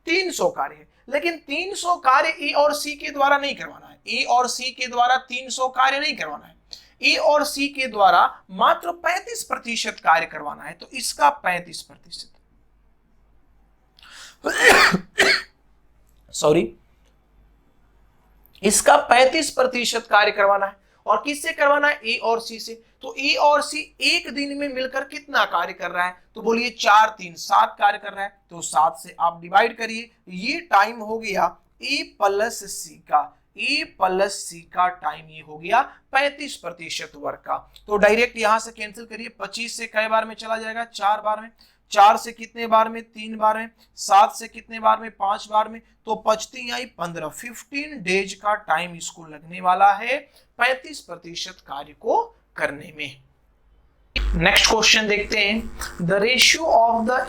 300 कार्य है। लेकिन 300 कार्य ए और सी के द्वारा नहीं करवाना है, ए और सी के द्वारा 300 कार्य नहीं करवाना है। ए और सी के द्वारा मात्र 35% कार्य करवाना है। तो इसका 35% सॉरी, इसका 35% कार्य करवाना है। और किससे करवाना है, ए और सी से। तो ए और सी एक दिन में मिलकर कितना कार्य कर रहा है, तो बोलिए 4 3 7 कार्य कर रहा है। तो 7 से आप डिवाइड करिए, ये टाइम हो गया ए प्लस सी का, ए प्लस सी का टाइम ये हो गया 35% वर्क का। तो डायरेक्ट यहां से कैंसिल करिए, 25 से कई बार में चला जाएगा, 4 बार में, 4 से कितने बार में, 3 बार में, 7 से कितने बार में, 5 बार में, तो बचती आई 15 डेज का टाइम इसको लगने वाला है 35% कार्य को करने में। नेक्स्ट क्वेश्चन देखते हैं। The ratio of the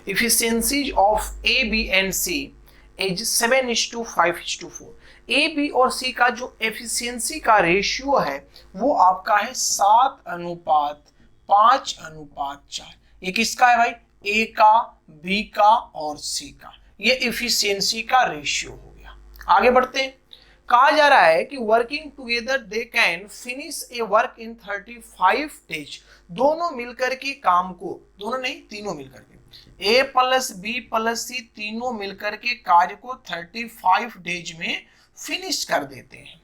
efficiencies of A B and C is 7:5:4। A B और सी का जो एफिशिएंसी का रेशियो है वो आपका है 7:5:4। ये किसका है भाई? ए का, बी का और सी का। ये एफिशिएंसी का रेशियो हो गया। आगे बढ़ते हैं। कहा जा रहा है कि working together they can finish A work in 35 days. दोनों मिलकर के काम को, दोनों नहीं तीनों मिलकर के, ए प्लस बी प्लस सी तीनों मिलकर के कार्य को 35 डेज में फिनिश कर देते हैं।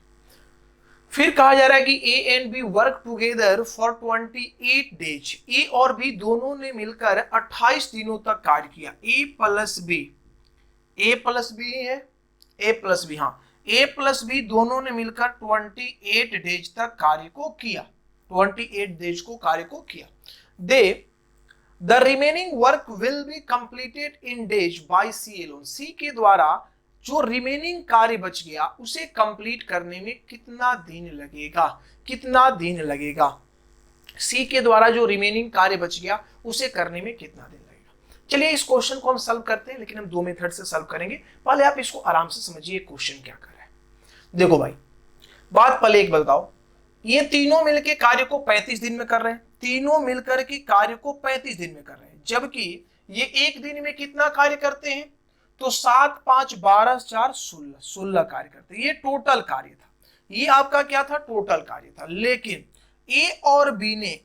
फिर कहा जा रहा है कि A and B work together for 28 days. A और बी दोनों ने मिलकर 28 दिनों तक कार्य किया। ए प्लस बी है, ए प्लस बी, हाँ, ए प्लस बी दोनों ने मिलकर 28 डेज तक कार्य को किया, 28 डेज को कार्य को किया। Then the remaining work will be completed in days by C alone. C के द्वारा जो रिमेनिंग कार्य बच गया उसे कंप्लीट करने में कितना दिन लगेगा? कितना दिन लगेगा? सी के द्वारा जो रिमेनिंग कार्य बच गया उसे करने में कितना दिन लगेगा? चलिए इस क्वेश्चन को हम सॉल्व करते हैं, लेकिन हम दो मेथड से सॉल्व करेंगे। पहले आप इसको आराम से समझिए क्वेश्चन क्या कर रहा है। देखो भाई, बात पहले एक बताओ, ये तीनों मिलके कार्य को 35 दिन में कर रहे हैं, तीनों मिलकर के कार्य को 35 दिन में कर रहे हैं, जबकि ये एक दिन में कितना कार्य करते हैं? तो 7, 5, 12, 4, 16 कार्य करते हैं। ये टोटल कार्य था, ये आपका क्या था? टोटल कार्य था। लेकिन ए और बी ने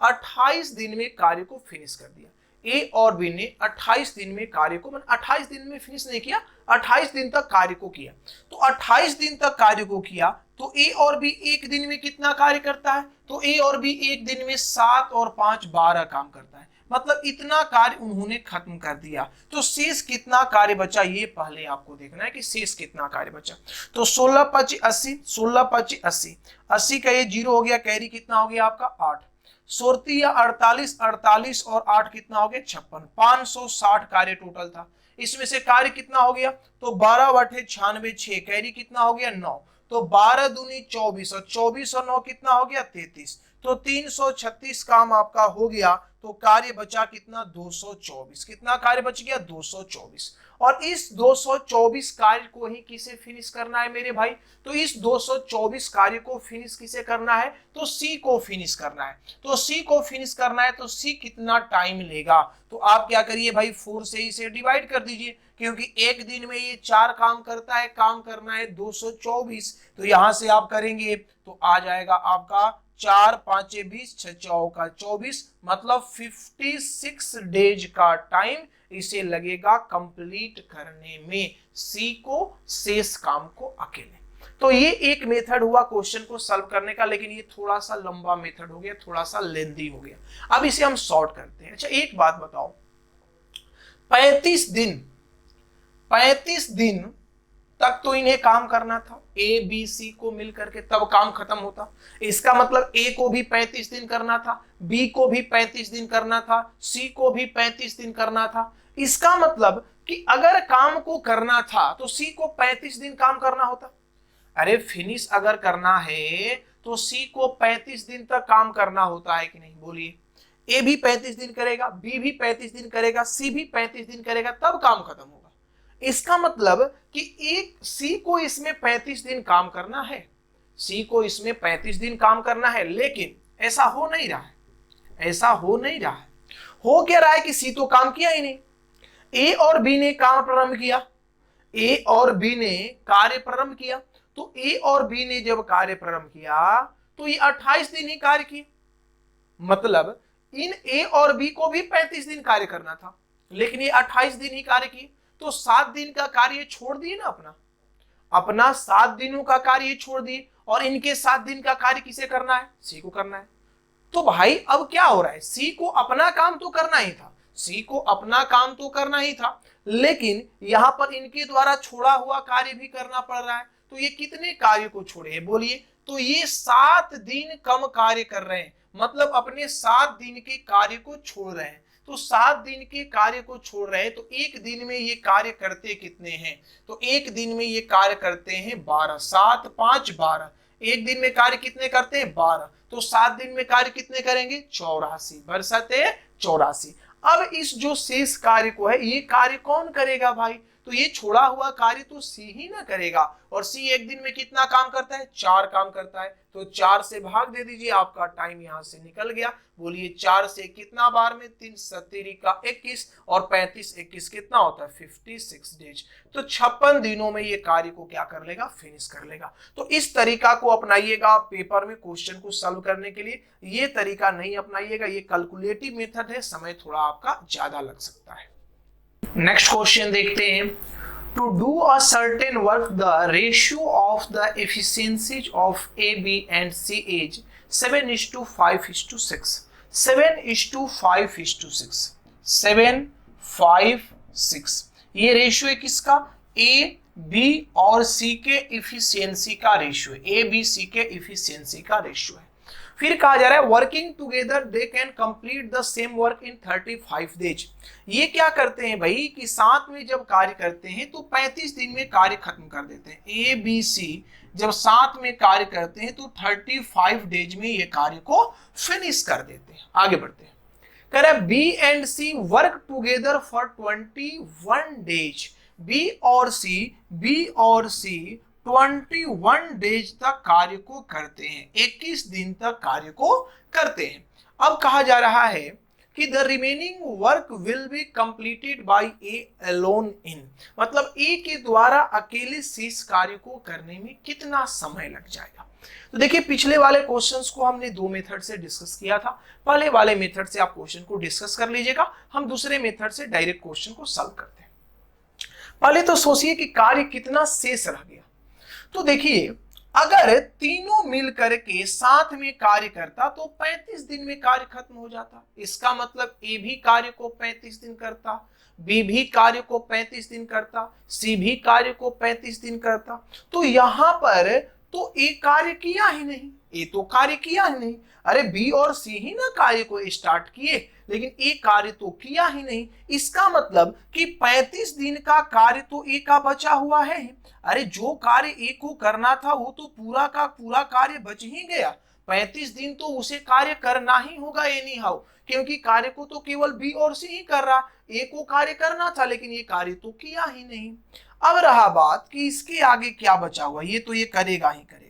28 दिन में कार्य को फिनिश कर दिया। ए और बी ने 28 दिन में कार्य को, 28 दिन में फिनिश नहीं किया, 28 दिन तक कार्य को किया। तो 28 दिन तक कार्य को किया तो ए और बी एक दिन में कितना कार्य करता है? तो ए और बी एक दिन में 7 और 5 12 काम करता है, मतलब इतना कार्य उन्होंने खत्म कर दिया। तो शेष कितना कार्य बचा ये पहले आपको देखना है कि शेष कितना कार्य बचा। तो 16 5 80, 16 5 80, 80 का ये 0 हो गया, कैरी कितना हो गया आपका? 8। सोरती या 48, 48 और 8 कितना हो गया? 56। 560 कार्य टोटल था। इसमें से कार्य कितना हो गया? तो 12/96, 6, कैरी कितना हो गया? 9। तो 12 दूनी 24 और 24 और 9 कितना हो गया? 33। तो 336 काम आपका हो गया। तो कार्य बचा कितना? 224। कितना कार्य बच गया? 224। और इस 224 कार्य को ही किसे फिनिश करना है मेरे भाई? तो इस 224 कार्य को फिनिश किसे करना है? तो सी को फिनिश करना है। तो सी को फिनिश करना है तो सी कितना टाइम लेगा? तो आप क्या करिए भाई, 4 से इसे डिवाइड कर दीजिए, क्योंकि एक दिन में ये 4 काम करता है, काम करना है 224। तो यहां से आप करेंगे तो आ जाएगा आपका 4 5 20, 6 चौका 24, मतलब 56 डेज का टाइम इसे लगेगा कंप्लीट करने में, सी को, शेष काम को अकेले। तो ये एक मेथड हुआ क्वेश्चन को सॉल्व करने का, लेकिन ये थोड़ा सा लंबा मेथड हो गया, थोड़ा सा लेंथी हो गया। अब इसे हम सॉर्ट करते हैं। अच्छा एक बात बताओ, 35 दिन तक तो इन्हें काम करना था, ए बी सी को मिल करके, तब काम खत्म होता। इसका मतलब ए को भी 35 दिन करना था, बी को भी 35 दिन करना था, सी को भी 35 दिन करना था। इसका मतलब कि अगर काम को करना था तो सी को 35 दिन काम करना होता। अरे फिनिश अगर करना है तो सी को 35 दिन तक काम करना होता है कि नहीं? बोलिए। ए भी 35 दिन करेगा, बी भी 35 दिन करेगा, सी भी 35 दिन करेगा, तब काम खत्म होगा। इसका मतलब कि एक सी को इसमें 35 दिन काम करना है, सी को इसमें 35 दिन काम करना है, लेकिन ऐसा हो नहीं रहा है, ऐसा हो नहीं रहा है। हो क्या रहा है कि सी तो काम किया ही नहीं, ए और बी ने काम प्रारंभ किया, ए और बी ने कार्य प्रारंभ किया। तो ए और बी ने जब कार्य प्रारंभ किया तो ये 28 दिन ही कार्य किए, मतलब इन ए और बी को भी 35 दिन कार्य करना था, लेकिन ये 28 दिन ही कार्य किए। तो 7 दिन का कार्य छोड़ दिए ना, अपना 7 दिनों का कार्य छोड़ दिए, और इनके 7 दिन का कार्य किसे करना है? सी को करना है। तो भाई अब क्या हो रहा है, सी को अपना काम तो करना ही था, सी को अपना काम तो करना ही था, लेकिन यहां पर इनके द्वारा छोड़ा हुआ कार्य भी करना पड़ रहा है। तो ये कितने कार्य को छोड़े हैं बोलिए? तो ये 7 दिन कम कार्य कर रहे हैं, मतलब अपने 7 दिन के कार्य को छोड़ रहे हैं। तो 7 दिन के कार्य को छोड़ रहे हैं, तो एक दिन में ये कार्य करते कितने हैं? तो एक दिन में ये कार्य करते हैं 12, 7 5 12, एक दिन में कार्य कितने करते हैं? 12। तो 7 दिन में कार्य कितने करेंगे? 84, बरसते 84। अब इस जो शेष कार्य को है, ये कार्य कौन करेगा भाई? तो ये छोड़ा हुआ कार्य तो सी ही ना करेगा, और सी एक दिन में कितना काम करता है, 4 काम करता है, तो 4 से भाग दे दीजिए, आपका टाइम यहां से निकल गया। बोलिए 4 से कितना बार में, 3 सत्तेरी का 21 और 35 21 कितना होता है 56 डेज। तो 56 दिनों में ये कार्य को क्या कर लेगा, फिनिश कर लेगा। तो इस तरीका को अपनाइएगा पेपर में क्वेश्चन को सॉल्व करने के लिए। ये तरीका नहीं अपनाइएगा, ये कैलकुलेटिव मेथड है, समय थोड़ा आपका ज्यादा लग सकता है। नेक्स्ट क्वेश्चन देखते हैं। To do a certain work, the ratio of the efficiencies of A, B and C is 7:5:6. 7:5:6. 7, 5, 6. ये रेशियो है किसका, ए, बी और सी के इफिशियंसी का रेशियो है। ए, बी, सी के इफिशियंसी का रेशियो है। फिर कहा जा रहा है working together they can complete the same work in 35 days. ये क्या करते हैं भाई कि साथ में जब कार्य करते हैं तो 35 दिन में कार्य खत्म कर देते हैं। ए, बी, सी जब साथ में कार्य करते हैं तो 35 डेज में ये कार्य को फिनिश कर देते हैं। आगे बढ़ते हैं। कह रहा है B and C work together for 21 days. B और सी 21 डेज तक कार्य को करते हैं, 21 दिन तक कार्य को करते हैं। अब कहा जा रहा है कि the remaining work will be completed by A alone in, मतलब ए के द्वारा अकेले शेष कार्य को करने में कितना समय लग जाएगा। तो देखिए पिछले वाले क्वेश्चंस को हमने 2 मेथड से डिस्कस किया था। पहले वाले मेथड से आप क्वेश्चन को डिस्कस कर लीजिएगा, हम दूसरे मेथड से डायरेक्ट क्वेश्चन को सॉल्व करते हैं। पहले तो सोचिए कि कार्य कितना शेष रह गया। तो देखिए अगर तीनों मिलकर के साथ में कार्य करता तो 35 दिन में कार्य खत्म हो जाता। इसका मतलब ए भी कार्य को 35 दिन करता, बी भी कार्य को 35 दिन करता, सी भी कार्य को 35 दिन करता। तो यहां पर तो ए कार्य किया ही नहीं, ए तो कार्य किया ही नहीं। अरे बी और सी ही ना कार्य को स्टार्ट किए, लेकिन ए कार्य तो किया ही नहीं। इसका मतलब कि 35 दिन का कार्य तो ए का बचा हुआ है। अरे जो कार्य ए को करना था वो तो पूरा का पूरा कार्य बच ही गया। 35 दिन तो उसे कार्य करना ही होगा एनी हाउ, क्योंकि कार्य को तो केवल बी और सी ही कर रहा। ए को कार्य करना था लेकिन ये कार्य तो किया ही नहीं। अब रहा बात कि इसके आगे क्या बचा हुआ, ये तो ये करेगा ही करेगा,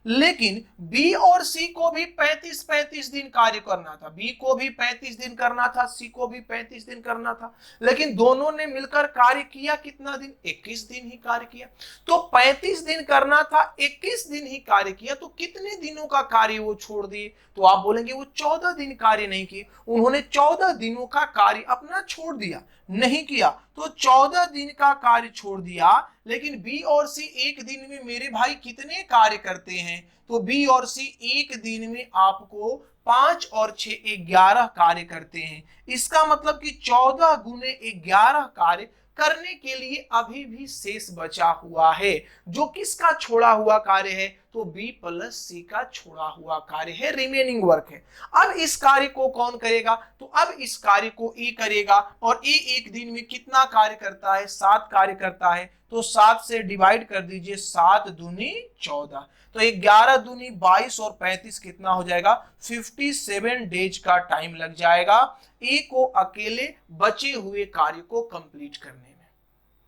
लेकिन बी और सी को भी 35 दिन कार्य करना था। बी को भी 35 दिन करना था, सी को भी 35 दिन करना था, लेकिन दोनों ने मिलकर कार्य किया कितना दिन, 21 दिन ही कार्य किया। तो 35 दिन करना था, 21 दिन ही कार्य किया, तो कितने दिनों का कार्य वो छोड़ दिए। तो आप बोलेंगे वो 14 दिन कार्य नहीं किए। उन्होंने 14 दिनों का कार्य अपना छोड़ दिया, नहीं किया, तो 14 दिन का कार्य छोड़ दिया। लेकिन बी और सी एक दिन में मेरे भाई कितने कार्य करते हैं, तो बी और सी एक दिन में आपको 5 और 6 11 कार्य करते हैं। इसका मतलब कि 14 गुने 11 कार्य करने के लिए अभी भी शेष बचा हुआ है, जो किसका छोड़ा हुआ कार्य है, तो बी प्लस सी का छोड़ा हुआ कार्य है, रिमेनिंग वर्क है। अब इस कार्य को कौन करेगा, तो अब इस कार्य को ए करेगा, और ए एक दिन में कितना कार्य करता है, 7 कार्य करता है। तो 7 से डिवाइड कर दीजिए, 7 दूनी 14, तो 11 दूनी 22 और 35 कितना हो जाएगा, 57 डेज का टाइम लग जाएगा ए को अकेले बचे हुए कार्य को कंप्लीट करने में।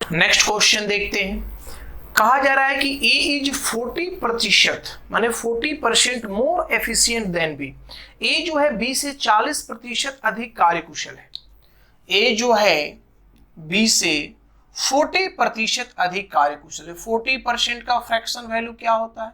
नेक्स्ट क्वेश्चन देखते हैं। कहा जा रहा है कि ए इज 40% माने 40% मोर एफिशिएंट देन बी। ए जो है बी से 40% अधिक कार्यकुशल है। ए जो है बी से 40% अधिक कार्यकुशल है। 40% का फ्रैक्शन वैल्यू क्या होता है,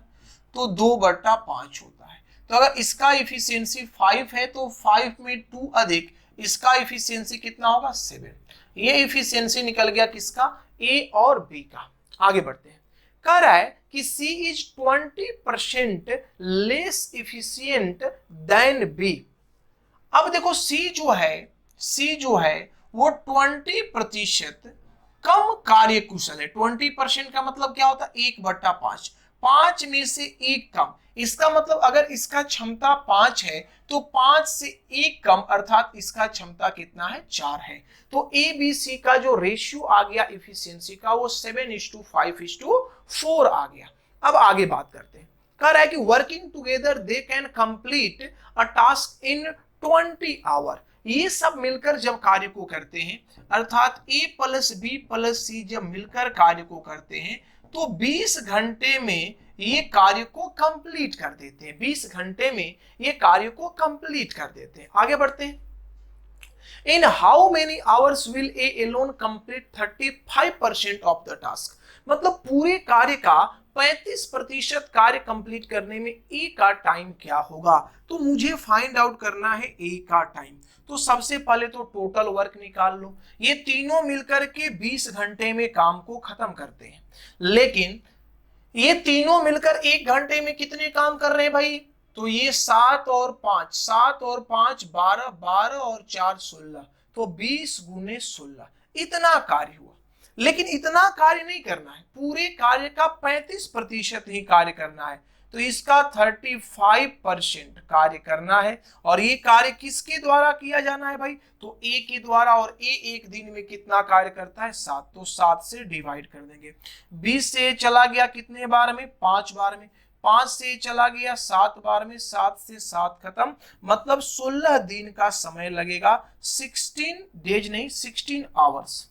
तो 2/5 होता है। तो अगर इसका इफिशियंसी 5 है तो 5 में 2 अधिक, इसका इफिशियंसी कितना होगा, 7। ये इफिशियंसी निकल गया किसका, ए और बी का। आगे बढ़ते हैं। कह रहा है कि C is 20% less efficient than B। अब देखो C जो है वो 20% कम कार्यकुशल है। 20% का मतलब क्या होता है, 1/5, 5 में से 1 कम। इसका मतलब अगर इसका क्षमता 5 है तो 5 से 1 कम, अर्थात इसका क्षमता कितना है, 4 है। तो ए बी सी का जो रेशियो आ गया इफिशियंसी का वो 7:5:4 आ गया। अब आगे बात करते हैं। कह रहा है कि working together they can complete a task in 20 hour. ये सब मिलकर जब कार्य को करते हैं, अर्थात A प्लस बी प्लस सी जब मिलकर कार्य को करते हैं तो 20 घंटे में ये कार्य को कंप्लीट कर देते हैं। 20 घंटे में ये कार्य को कंप्लीट कर देते हैं। आगे बढ़ते हैं। In how many hours will A alone complete 35% of the task? मतलब पूरे कार्य का 35% कार्य कंप्लीट करने में ए का टाइम क्या होगा? तो मुझे फाइंड आउट करना है ए का टाइम। तो सबसे पहले तो टोटल वर्क निकाल लो। ये तीनों मिलकर के 20 घंटे में काम को खत्म करते हैं, लेकिन ये तीनों मिलकर 1 घंटे में कितने काम कर रहे हैं भाई? तो ये 7 और 5, 7 और 5 12, 12 और 4 16, तो 20 गुने 16 इतना कार्य हुआ। लेकिन इतना कार्य नहीं करना है, पूरे कार्य का 35% ही कार्य करना है, तो इसका 35% कार्य करना है। और ये कार्य किसके द्वारा किया जाना है भाई? तो ए के द्वारा। और ए एक दिन में कितना कार्य करता है? 7, तो 7 से डिवाइड कर देंगे। 20 से चला गया कितने बार में? 5 बार में। 5 से चला गया 7 बार में, 7 से 7 खत्म, मतलब 16 दिन का समय लगेगा। 16 डेज नहीं, 16 आवर्स।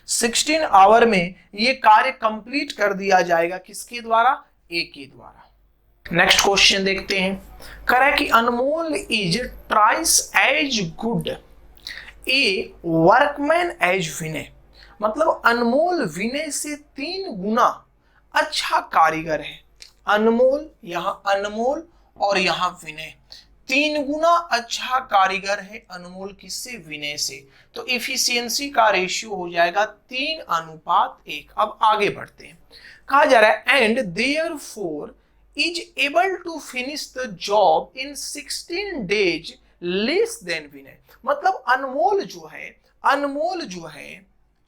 16 आवर में ये कार्य कंप्लीट कर दिया जाएगा। किसके द्वारा? ए के द्वारा। नेक्स्ट क्वेश्चन देखते हैं। कह कि Anmol is thrice as good a workman as Vinay. मतलब अनमोल विनय से 3 गुना अच्छा कारीगर है। अनमोल, यहां अनमोल और यहां विनय, 3 गुना अच्छा कारीगर है अनमोल किससे? विनय से। तो इफिशियंसी का रेशियो हो जाएगा 3:1। अब आगे बढ़ते हैं। कहा जा रहा है and therefore is able to finish the job in 16 days less than Vinay. मतलब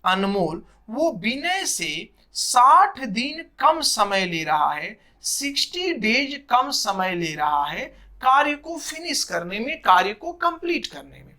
अनमोल वो विनय से 60 दिन कम समय ले रहा है, 60 डेज कम समय ले रहा है कार्य को फिनिश करने में, कार्य को कंप्लीट करने में।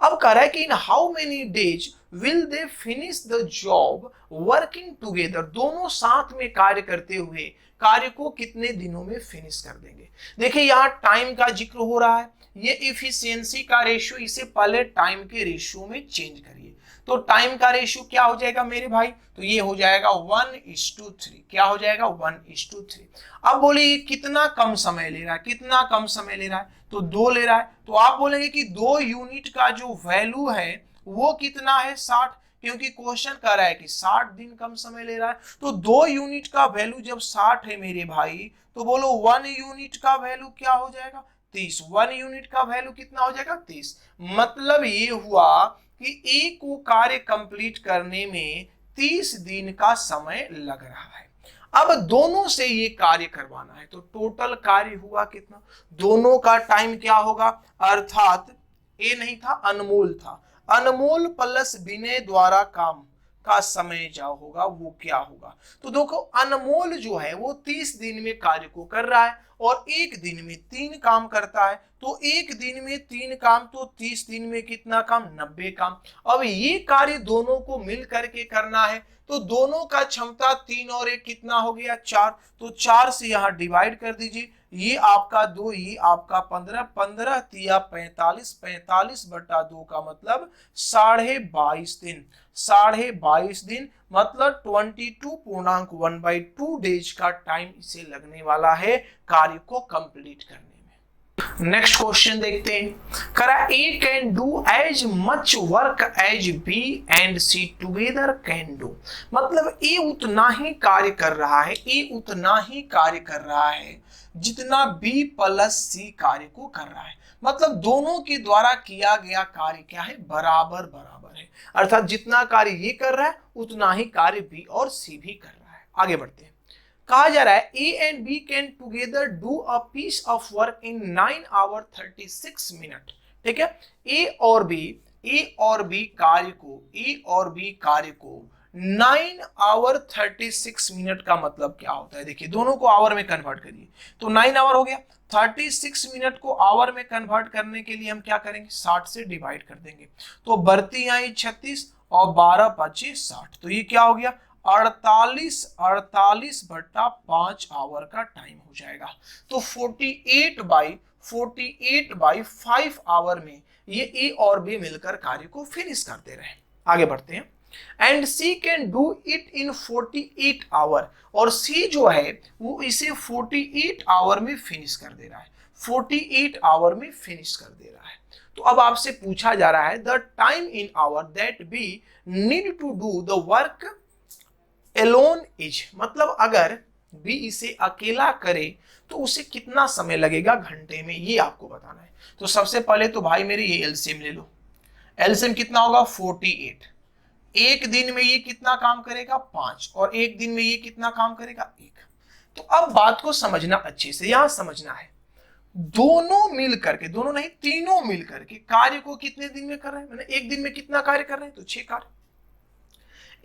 अब कह रहा है कि इन how many days will they finish the job working together. दोनों साथ में कार्य करते हुए कार्य को कितने दिनों में फिनिश कर देंगे? देखिए यहां टाइम का जिक्र हो रहा है, ये इफिशियंसी का रेशियो, इसे पहले टाइम के रेशियो में चेंज करिए। तो टाइम का रेशियो क्या हो जाएगा मेरे भाई? तो ये हो जाएगा 1:3। क्या हो जाएगा? 1:3। अब बोलिए कितना कम समय ले रहा है? कितना कम समय ले रहा है? तो 2 ले रहा है। तो आप बोलेंगे कि 2 यूनिट का जो वैल्यू है वो कितना है? 60, क्योंकि क्वेश्चन कर रहा है कि 60 दिन कम समय ले रहा है। तो 2 यूनिट का वैल्यू जब 60 है मेरे भाई, तो बोलो 1 यूनिट का वैल्यू क्या हो जाएगा? 30। 1 यूनिट का वैल्यू कितना हो जाएगा? 30। मतलब ये हुआ कि एक को कार्य कंप्लीट करने में 30 दिन का समय लग रहा है। अब दोनों से ये कार्य करवाना है, तो टोटल कार्य हुआ कितना? दोनों का टाइम क्या होगा? अर्थात ए नहीं था, अनमोल था। अनमोल प्लस विनय द्वारा काम का समय जो होगा वो क्या होगा? तो देखो अनमोल जो है वो 30 दिन में कार्य को कर रहा है और एक दिन में 3 काम करता है। तो एक दिन में 3 काम, तो 30 दिन में कितना काम? 90 काम। अब ये कार्य दोनों को मिल करके करना है, तो दोनों का क्षमता 3 और 1 कितना हो गया? 4। तो 4 से यहाँ डिवाइड कर दीजिए। ये आपका 2, ये आपका 15, 15 तिया 45, 45/2 का मतलब 22.5 दिन। 22.5 दिन मतलब 22.1/2 डेज का टाइम इसे लगने वाला है कार्य को कंप्लीट करने में। नेक्स्ट क्वेश्चन देखते हैं। करा A can do as much work as B and C together can do. मतलब ए उतना ही कार्य कर रहा है, ए उतना ही कार्य कर रहा है जितना बी प्लस सी कार्य को कर रहा है। मतलब दोनों के द्वारा किया गया कार्य क्या है? बराबर बराबर है। अर्थात जितना कार्य ये कर रहा है उतना ही कार्य बी और सी भी कर रहा है। आगे बढ़ते हैं। कहा जा रहा है A and B can together do a piece of work in 9 hour 36 minute. ठीक है, ए और बी कार्य को 9 आवर 36 मिनट का मतलब क्या होता है? देखिए दोनों को आवर में कन्वर्ट करिए, तो 9 आवर हो गया। 36 मिनट को आवर में कन्वर्ट करने के लिए हम क्या करेंगे? 60 से डिवाइड कर देंगे, तो बढ़ती आई 36 और 12 5 60, तो ये क्या हो गया? 48/5 आवर का टाइम हो जाएगा। तो 48/4 48/5 आवर में ये ए और बी मिलकर कार्य को फिनिश करते रहे। आगे बढ़ते हैं। And C can do it in 48 hour, और सी जो है वो इसे 48 आवर में फिनिश कर दे रहा है, 48 आवर में फिनिश कर दे रहा है। तो अब आपसे पूछा जा रहा है the time in hour that B need to do the work alone is, मतलब अगर बी इसे अकेला करे तो उसे कितना समय लगेगा घंटे में, ये आपको बताना है। तो सबसे पहले तो भाई मेरे ये एलसीएम ले लो। एलसीएम कितना होगा 48। एक दिन में ये कितना काम करेगा 5, और एक दिन में ये कितना काम करेगा 1। तो अब बात को समझना अच्छे से, यहां समझना है दोनों मिल करके, दोनों नहीं तीनों मिल करके कार्य को कितने दिन में कर रहे हैं, मैंने एक दिन में कितना कार्य कर रहे हैं तो 6 कार्य।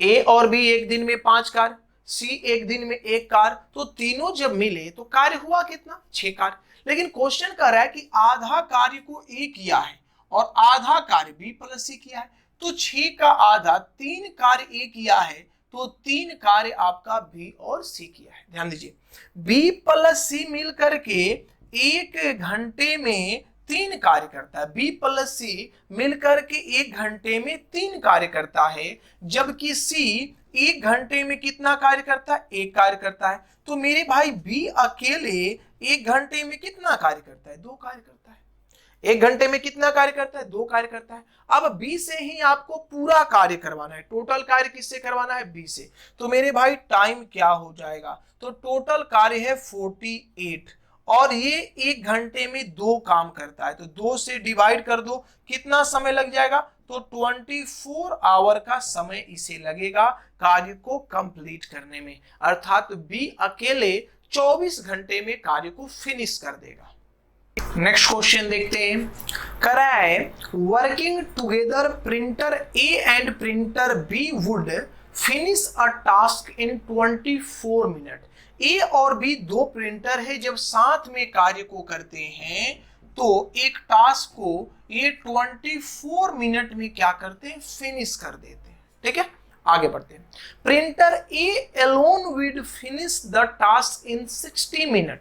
ए और बी एक दिन में 5 कार्य, सी एक दिन में 1 कार्य, तो तीनों जब मिले तो कार्य हुआ कितना 6 कार्य। लेकिन क्वेश्चन कर रहा है कि आधा कार्य को ए किया है और आधा कार्य बी प्लस सी किया है, तो 6 का आधा 3 कार्य ए किया है, तो 3 कार्य आपका बी और सी किया है। ध्यान दीजिए बी प्लस सी मिल करके 1 घंटे में 3 कार्य करता है, बी प्लस सी मिलकर के 1 घंटे में 3 कार्य करता है, जबकि सी 1 घंटे में कितना कार्य करता है 1 कार्य करता है। तो मेरे भाई बी अकेले 1 घंटे में कितना कार्य करता है 2 कार्य करता है। 1 घंटे में कितना कार्य करता है 2 कार्य करता है। अब बी से ही आपको पूरा कार्य करवाना है, टोटल कार्य किससे करवाना है बी से। तो मेरे भाई टाइम क्या हो जाएगा, तो टोटल कार्य है 48 और ये 1 घंटे में 2 काम करता है, तो 2 से डिवाइड कर दो कितना समय लग जाएगा, तो 24 आवर का समय इसे लगेगा कार्य को कंप्लीट करने में, अर्थात बी अकेले 24 घंटे में कार्य को फिनिश कर देगा। नेक्स्ट क्वेश्चन देखते हैं। करा है working together printer A and printer B would finish a task in 24 minute. A और बी 2 प्रिंटर है, जब साथ में कार्य को करते हैं तो एक टास्क को ये 24 मिनट में क्या करते हैं फिनिश कर देते हैं। ठीक है आगे बढ़ते हैं। Printer A alone will finish the task in 60 minute.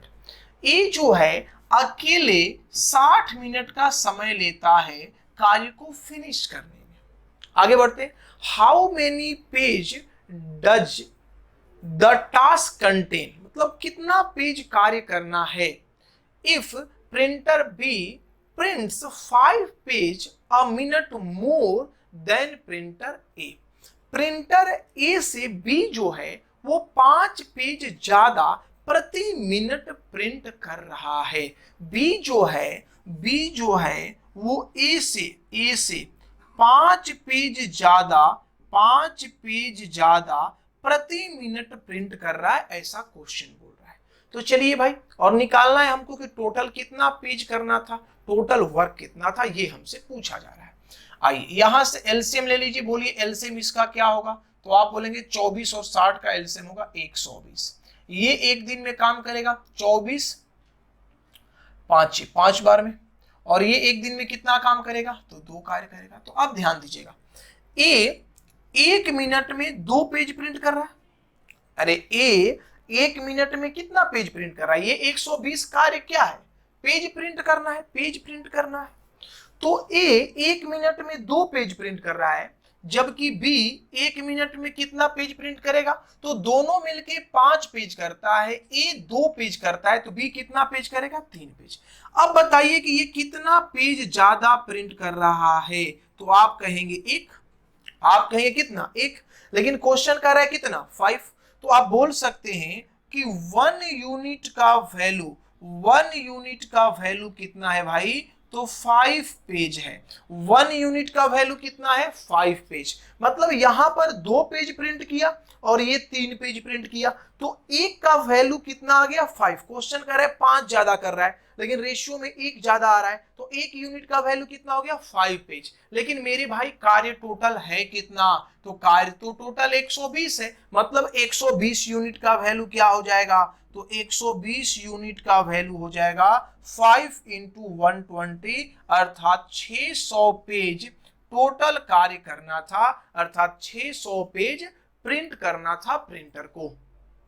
A जो है अकेले 60 मिनट का समय लेता है कार्य को फिनिश करने में। आगे बढ़ते हैं। How many page does the task contain, मतलब कितना पेज कार्य करना है। If printer B prints 5 page a minute more than printer A. Printer A से बी जो है वो 5 पेज ज्यादा प्रति मिनट प्रिंट कर रहा है। बी जो है वो ए से 5 पेज ज्यादा प्रति मिनट प्रिंट कर रहा है, ऐसा क्वेश्चन बोल रहा है। तो चलिए भाई, और निकालना है हमको कि टोटल कितना पेज करना था, टोटल वर्क कितना था, ये हमसे पूछा जा रहा है। आइए यहां से एलसीएम ले लीजिए, बोलिए एलसीएम इसका क्या होगा, तो आप बोलेंगे 24 और 60 का एलसीएम होगा 120। ये एक दिन में काम करेगा 24 5 बार में, और ये एक दिन में कितना काम करेगा तो 2 कार्य करेगा। तो अब ध्यान दीजिएगा, ए 1 मिनट में 2 पेज प्रिंट कर रहा है। अरे ए 1 मिनट में कितना पेज प्रिंट कर रहा है, ये 120 कार्य क्या है पेज प्रिंट करना है, पेज प्रिंट करना है। तो ए 1 मिनट में 2 पेज प्रिंट कर रहा है, जबकि बी 1 मिनट में कितना पेज प्रिंट करेगा, तो दोनों मिलके 5 पेज करता है, ए 2 पेज करता है, तो बी कितना पेज करेगा 3 पेज। अब बताइए कि ये कितना पेज ज्यादा प्रिंट कर रहा है, तो आप कहेंगे 1, आप कहेंगे कितना 1, लेकिन क्वेश्चन कर रहा है कितना 5, तो आप बोल सकते हैं कि 1 यूनिट का वैल्यू कितना है भाई, तो 5 पेज है। 1 यूनिट का वैल्यू कितना है 5 पेज, मतलब यहां पर 2 पेज प्रिंट किया और ये 3 पेज प्रिंट किया, तो 1 का वैल्यू कितना आ गया 5। क्वेश्चन कर रहा है 5 ज्यादा कर रहा है, लेकिन रेशियो में 1 ज्यादा आ रहा है, तो 1 यूनिट का वैल्यू कितना हो गया 5 पेज। लेकिन मेरे भाई कार्य टोटल है कितना, तो कार्य तो टोटल 120 है, मतलब 120 यूनिट का वैल्यू क्या हो जाएगा, तो 120 यूनिट का वैल्यू हो जाएगा 5 × 120, अर्थात 600 पेज टोटल कार्य करना था, अर्थात 600 पेज प्रिंट करना था प्रिंटर को।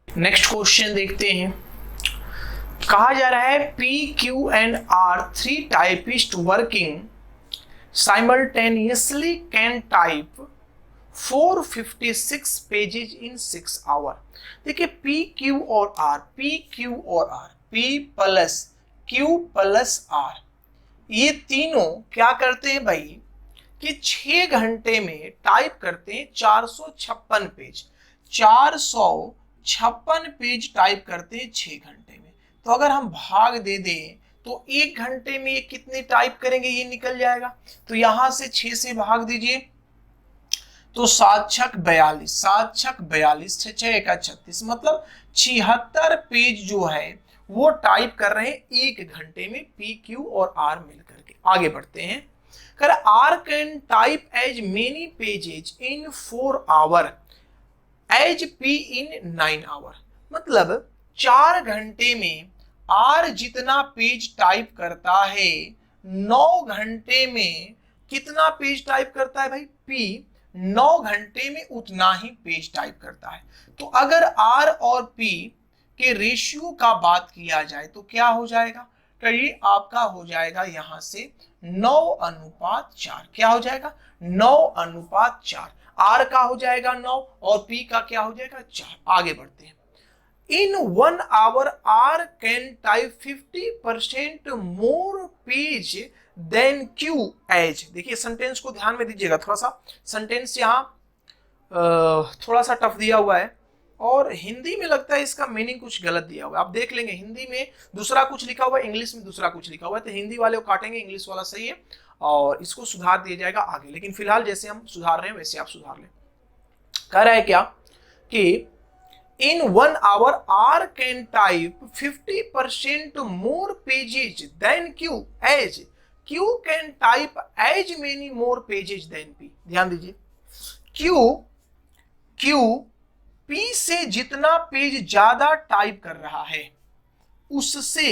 नेक्स्ट क्वेश्चन देखते हैं। कहा जा रहा है P Q and R three typist working simultaneously can type 456 pages in 6 hour. देखिए पी क्यू और आर, पी क्यू और R, P plus Q plus R, ये तीनों क्या करते हैं भाई कि 6 घंटे में टाइप करते हैं 456 पेज, 456 पेज टाइप करते हैं 6 घंटे में। तो अगर हम भाग दे दें तो 1 घंटे में ये कितने टाइप करेंगे, ये निकल जाएगा। तो यहां से 6 से भाग दीजिए तो 7 छक 42, 7 छक 42, 6 6 एका 36, मतलब 76 पेज जो है वो टाइप कर रहे हैं 1 घंटे में, पी क्यू और आर मिलकर के। आगे बढ़ते हैं। कर R can type as many pages in 4 hour as P in 9 hour. मतलब 4 घंटे में आर जितना पेज टाइप करता है, 9 घंटे में कितना पेज टाइप करता है भाई, पी 9 घंटे में उतना ही पेज टाइप करता है। तो अगर आर और पी के रेशियो का बात किया जाए तो क्या हो जाएगा, तो ये आपका हो जाएगा यहां से 9:4। क्या हो जाएगा, 9:4। आर का हो जाएगा 9 और पी का क्या हो जाएगा 4। आगे बढ़ते हैं। In 1 hour R can type 50% more page than Q as. देखिए सेंटेंस को ध्यान में दीजिएगा, थोड़ा सा सेंटेंस यहाँ थोड़ा सा टफ दिया हुआ है और हिंदी में लगता है इसका मीनिंग कुछ गलत दिया हुआ है। आप देख लेंगे हिंदी में दूसरा कुछ लिखा हुआ है, इंग्लिश में दूसरा कुछ लिखा हुआ है, तो हिंदी वाले को काटेंगे, इंग्लिश वाला सही है और इसको सुधार दिया जाएगा आगे। लेकिन फिलहाल जैसे हम सुधार रहे हैं वैसे आप सुधार लें। कह रहा है क्या कि in 1 hour R can type 50% more pages than Q as Q can type as many more pages than P. ध्यान दीजिए, क्यू पी से जितना पेज ज्यादा टाइप कर रहा है उससे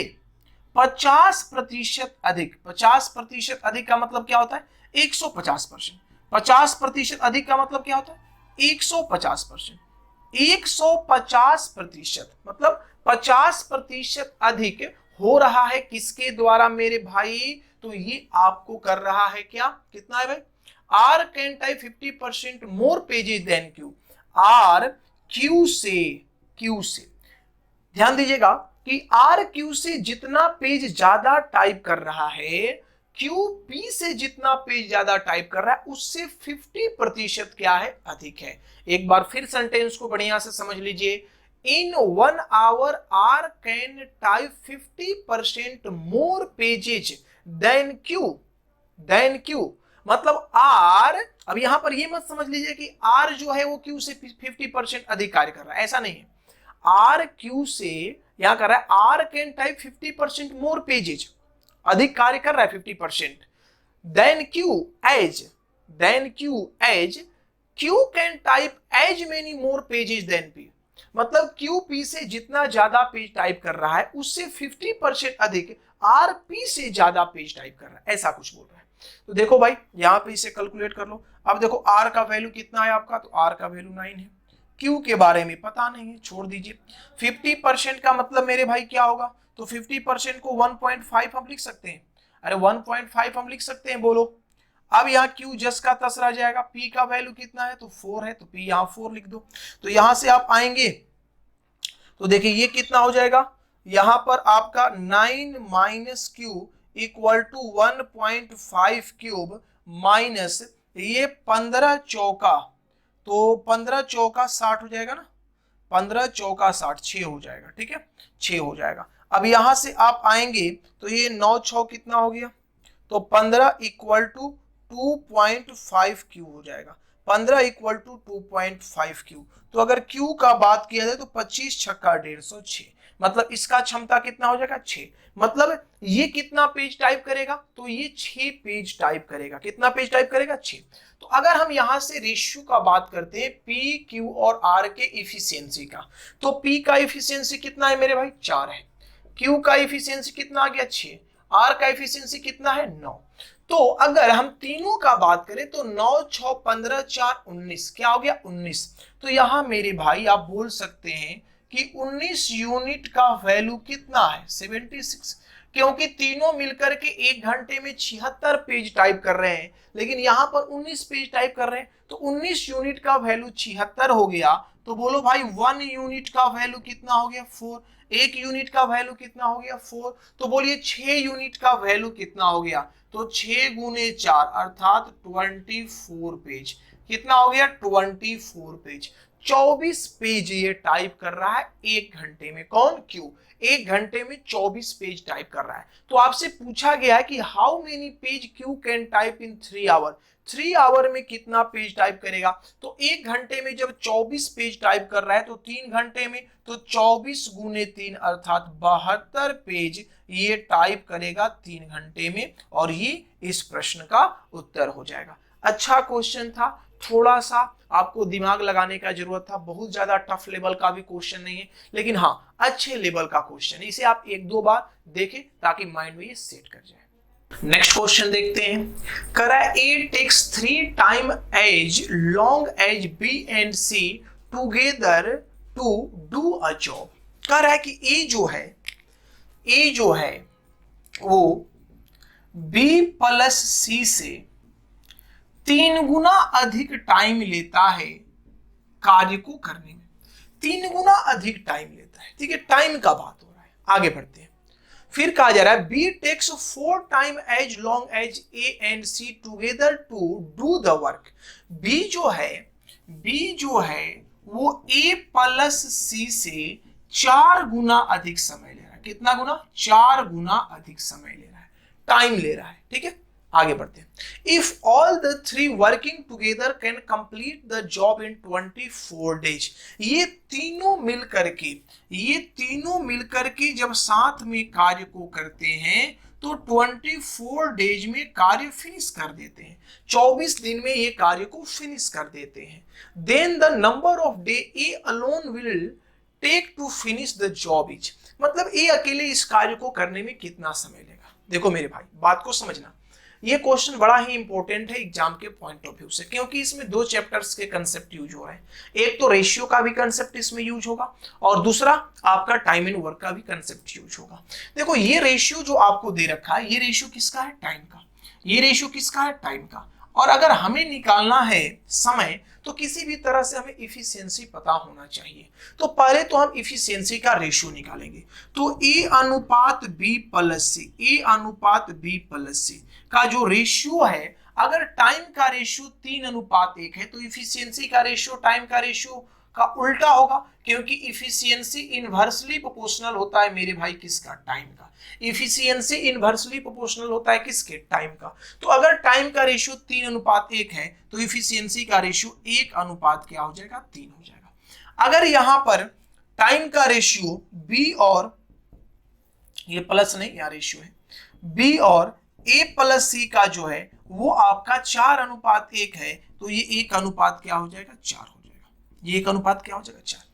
50% अधिक। 50% अधिक का मतलब क्या होता है, 150%। 50% अधिक का मतलब क्या होता है, 150%। 150% मतलब 50% अधिक हो रहा है किसके द्वारा मेरे भाई, तो ये आपको कर रहा है क्या, कितना है भाई, R can type 50% more pages than Q. R Q से ध्यान दीजिएगा कि आर क्यू से जितना पेज ज्यादा टाइप कर रहा है, क्यू पी से जितना पेज ज्यादा टाइप कर रहा है उससे 50% क्या है, अधिक है। एक बार फिर सेंटेंस को बढ़िया से समझ लीजिए। In 1 hour R can type 50% more pages than Q. मतलब आर, अब यहां पर ये मत समझ लीजिए कि आर जो है वो क्यू से 50% अधिक कार्य कर रहा है, ऐसा नहीं है। आर क्यू से यहां कर रहा है, R can type 50% more pages, अधिक कार्य कर रहा है 50%, then Q can type as many more pages than P. मतलब क्यू पी से जितना ज्यादा पेज टाइप कर रहा है उससे 50% अधिक आर पी से ज्यादा पेज टाइप कर रहा है, ऐसा कुछ बोल रहा है। तो देखो भाई यहां पे इसे कैलकुलेट कर लो। अब देखो आर का वैल्यू कितना है आपका, तो आर का वैल्यू 9 है। क्यू के बारे में पता नहीं है, छोड़ दीजिए। 50% का मतलब मेरे भाई क्या होगा, तो 50% को 1.5 हम लिख सकते हैं। अरे 1.5 हम लिख सकते हैं, बोलो। अब यहाँ क्यू जस का तस रह जाएगा। पी का वैल्यू कितना है, तो 4 है, तो पी यहाँ 4 लिख दो। तो यहां से आप आएंगे तो देखिए ये कितना हो जाएगा, यहां पर आपका 9 minus Q equal to 1.5 cube minus ये 15 चौका, तो 15 चौका 60 हो जाएगा ना, 15 चौका 60, 6 हो जाएगा, ठीक है, 6 हो जाएगा। अब यहां से आप आएंगे तो ये 9 6 कितना हो गया, तो 15 इक्वल टू 2.5 क्यू हो जाएगा। 15 इक्वल टू 2.5 क्यू। तो अगर क्यू का बात किया जाए तो 25 छक्का 150, 6। मतलब इसका क्षमता कितना हो जाएगा, 6। मतलब ये कितना पेज टाइप करेगा, तो ये 6 पेज टाइप करेगा। कितना पेज टाइप करेगा, 6। तो अगर हम यहां से रेशियो का बात करते हैं पी क्यू और आर के इफिशियंसी का, तो पी का इफिशियंसी कितना है मेरे भाई, 4 है। क्यू का इफिशियंसी कितना आ गया, 6। आर का इफिशियंसी कितना है, 9। तो अगर हम तीनों का बात करें तो 9 6 15 4 19, क्या हो गया, 19। तो यहां मेरे भाई आप बोल सकते हैं कि 19 यूनिट का वैल्यू कितना है 76, क्योंकि तीनों मिलकर के 1 घंटे में 76 पेज टाइप कर रहे हैं, लेकिन यहां पर 19 पेज टाइप कर रहे हैं, तो 19 यूनिट का वैल्यू 76 हो गया। तो बोलो भाई 1 यूनिट का वैल्यू कितना हो गया 4, 1 यूनिट का वैल्यू कितना हो गया 4, तो बोलिए 6 यूनिट का वैल्यू कितना हो गया, तो 6 गुने 4 अर्थात 24 पेज। कितना हो गया 24 पेज। 24 पेज ये टाइप कर रहा है 1 घंटे में। कौन? क्यू। 1 घंटे में 24 पेज टाइप कर रहा है। तो आपसे पूछा गया है कि how many page Q can type in 3 hour, 3 hour में कितना पेज टाइप करेगा। तो 1 घंटे में जब 24 पेज टाइप कर रहा है तो 3 घंटे में तो 24 गुने 3 अर्थात 72 पेज ये टाइप करेगा 3 घंटे में, और ये इस प्रश्न का उत्तर हो जाएगा। अच्छा क्वेश्चन था, थोड़ा सा आपको दिमाग लगाने का जरूरत था, बहुत ज्यादा टफ लेवल का भी क्वेश्चन नहीं है, लेकिन हाँ अच्छे लेवल का क्वेश्चन है। इसे आप 1-2 बार देखें ताकि माइंड में ये सेट कर जाए। नेक्स्ट क्वेश्चन देखते हैं। करा A takes 3 time as long as B and C together to do a job. कह रहा है कि ए जो है वो बी प्लस सी से 3 गुना अधिक टाइम लेता है कार्य को करने में। 3 गुना अधिक टाइम लेता है, ठीक है, टाइम का बात हो रहा है। आगे बढ़ते हैं। फिर कहा जा रहा है B takes 4 time as long as A and C together to do the work. B जो है वो ए प्लस सी से 4 गुना अधिक समय ले रहा है। कितना गुना? 4 गुना अधिक समय ले रहा है, टाइम ले रहा है, ठीक है। आगे बढ़ते हैं। If all the 3 working together can complete the job in 24 days. ये तीनों मिलकर के जब साथ में कार्य को करते हैं तो 24 डेज में कार्य फिनिश कर देते हैं, 24 दिन में ये कार्य को फिनिश कर देते हैं। Then the number of day A alone will take to finish the job is. मतलब ए अकेले इस कार्य को करने में कितना समय लेगा। देखो मेरे भाई, बात को समझना, ये क्वेश्चन बड़ा ही इंपॉर्टेंट है एग्जाम के पॉइंट ऑफ व्यू से, क्योंकि इसमें 2 चैप्टर्स के कंसेप्ट यूज हो रहे हैं। एक तो रेशियो का भी कंसेप्ट इसमें यूज होगा, और दूसरा आपका टाइम एंड वर्क का भी कंसेप्ट यूज होगा। देखो ये रेशियो जो आपको दे रखा है, ये रेशियो किसका है? टाइम का। ये रेशियो किसका है? टाइम का। और अगर हमें निकालना है समय, तो किसी भी तरह से हमें इफिशियंसी पता होना चाहिए। तो पहले तो हम इफिशियंसी का रेशियो निकालेंगे। तो ए अनुपात बी प्लस सी, ए अनुपात बी प्लस सी का जो रेशियो है, अगर टाइम का रेशियो 3:1 है तो इफिशियंसी का रेशियो टाइम का रेशियो का उल्टा होगा, क्योंकि इफिशियंसी इनवर्सली प्रोपोर्शनल होता है मेरे भाई किसका? टाइम का। इफिशियंसी इनवर्सली प्रोपोर्शनल होता है किसके? टाइम का। तो अगर टाइम का रेशियो 3:1 है तो इफिशियंसी का रेशियो 1 क्या हो जाएगा? 3 हो जाएगा। अगर यहां पर टाइम का रेशियो बी और ये प्लस नहीं, यहाँ रेशियो है बी और ए प्लस सी का जो है वो आपका 4:1 है, तो ये 1 क्या हो जाएगा? 4 हो जाएगा। ये 1 क्या हो जाएगा? 4।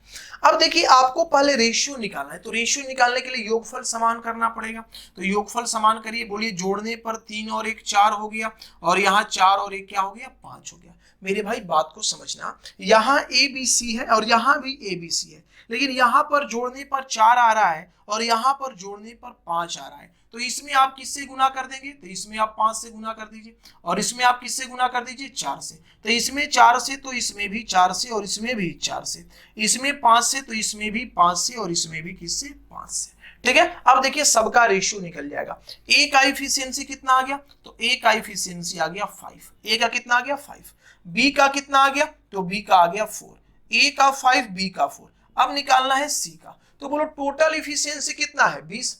अब देखिए आपको पहले रेशियो निकालना है, तो रेशियो निकालने के लिए योगफल समान करना पड़ेगा। तो योगफल समान करिए, बोलिए जोड़ने पर 3 और 1 4 हो गया, और यहाँ 4 और 1 क्या हो गया? 5 हो गया। मेरे भाई बात को समझना, यहाँ ए बी सी है और यहाँ भी ए बी सी है, लेकिन यहाँ पर जोड़ने पर 4 आ रहा है और यहाँ पर जोड़ने पर 5 आ रहा है। तो इसमें आप किससे गुना कर देंगे? तो इसमें आप 5 से गुना कर दीजिए, और इसमें आप किससे गुना कर दीजिए? 4 से। तो इसमें 4 से, तो इसमें भी 4 से, और इसमें भी 4 से। इसमें 5 से, तो इसमें भी 5 से, और इसमें भी किससे? 5 से। ठीक है। अब देखिए सबका रेशियो निकल जाएगा। ए का इफिशियंसी कितना आ गया? तो ए का इफिशियंसी आ गया 5। ए का कितना आ गया? 5। बी का कितना आ गया? तो बी का आ गया 4। ए का 5, बी का 4। अब निकालना है सी का। तो बोलो टोटल इफिशियंसी कितना है? 20।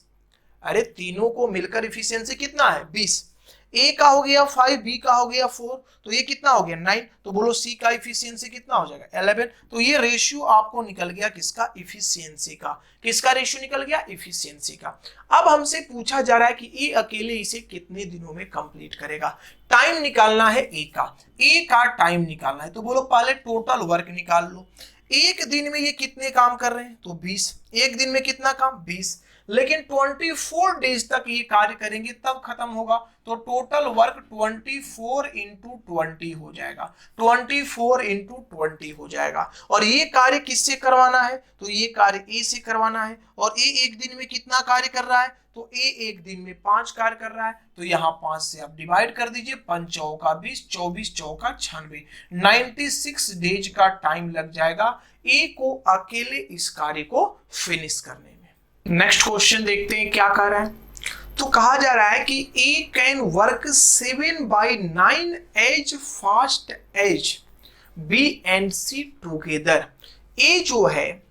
अरे तीनों को मिलकर इफिशियंसी कितना है? 20। ए का हो गया 5, बी का हो गया 4, तो ये कितना हो गया? 9। तो बोलो सी का इफिशियंसी कितना हो जाएगा? 11। तो ये रेशियो आपको निकल गया किसका? इफिशियंसी का। किसका रेशियो निकल गया? इफिशियंसी का। अब हमसे पूछा जा रहा है कि ए अकेले इसे कितने दिनों में कंप्लीट करेगा। टाइम निकालना है ए का, ए का टाइम निकालना है। तो बोलो पहले टोटल वर्क निकाल लो। एक दिन में ये कितने काम कर रहे हैं? तो 20। एक दिन में कितना काम? 20। लेकिन 24 डेज तक ये कार्य करेंगे तब खत्म होगा। तो टोटल वर्क 24 इंटू 20 हो जाएगा, 24 इंटू 20 हो जाएगा। और ये कार्य किससे करवाना है, तो ये कार्य ए से करवाना है। और ए एक दिन में कितना कार्य कर रहा है, तो ए एक दिन में 5 कार्य कर रहा है। तो यहाँ 5 से आप डिवाइड कर दीजिए, 5 चौका 20, 24 चौका 96, 96 डेज का टाइम लग जाएगा ए को अकेले इस कार्य को फिनिश करने में। नेक्स्ट क्वेश्चन देखते हैं क्या कह रहा है। तो कहा जा रहा है कि A can work 7/9 as fast as B and C together. A जो है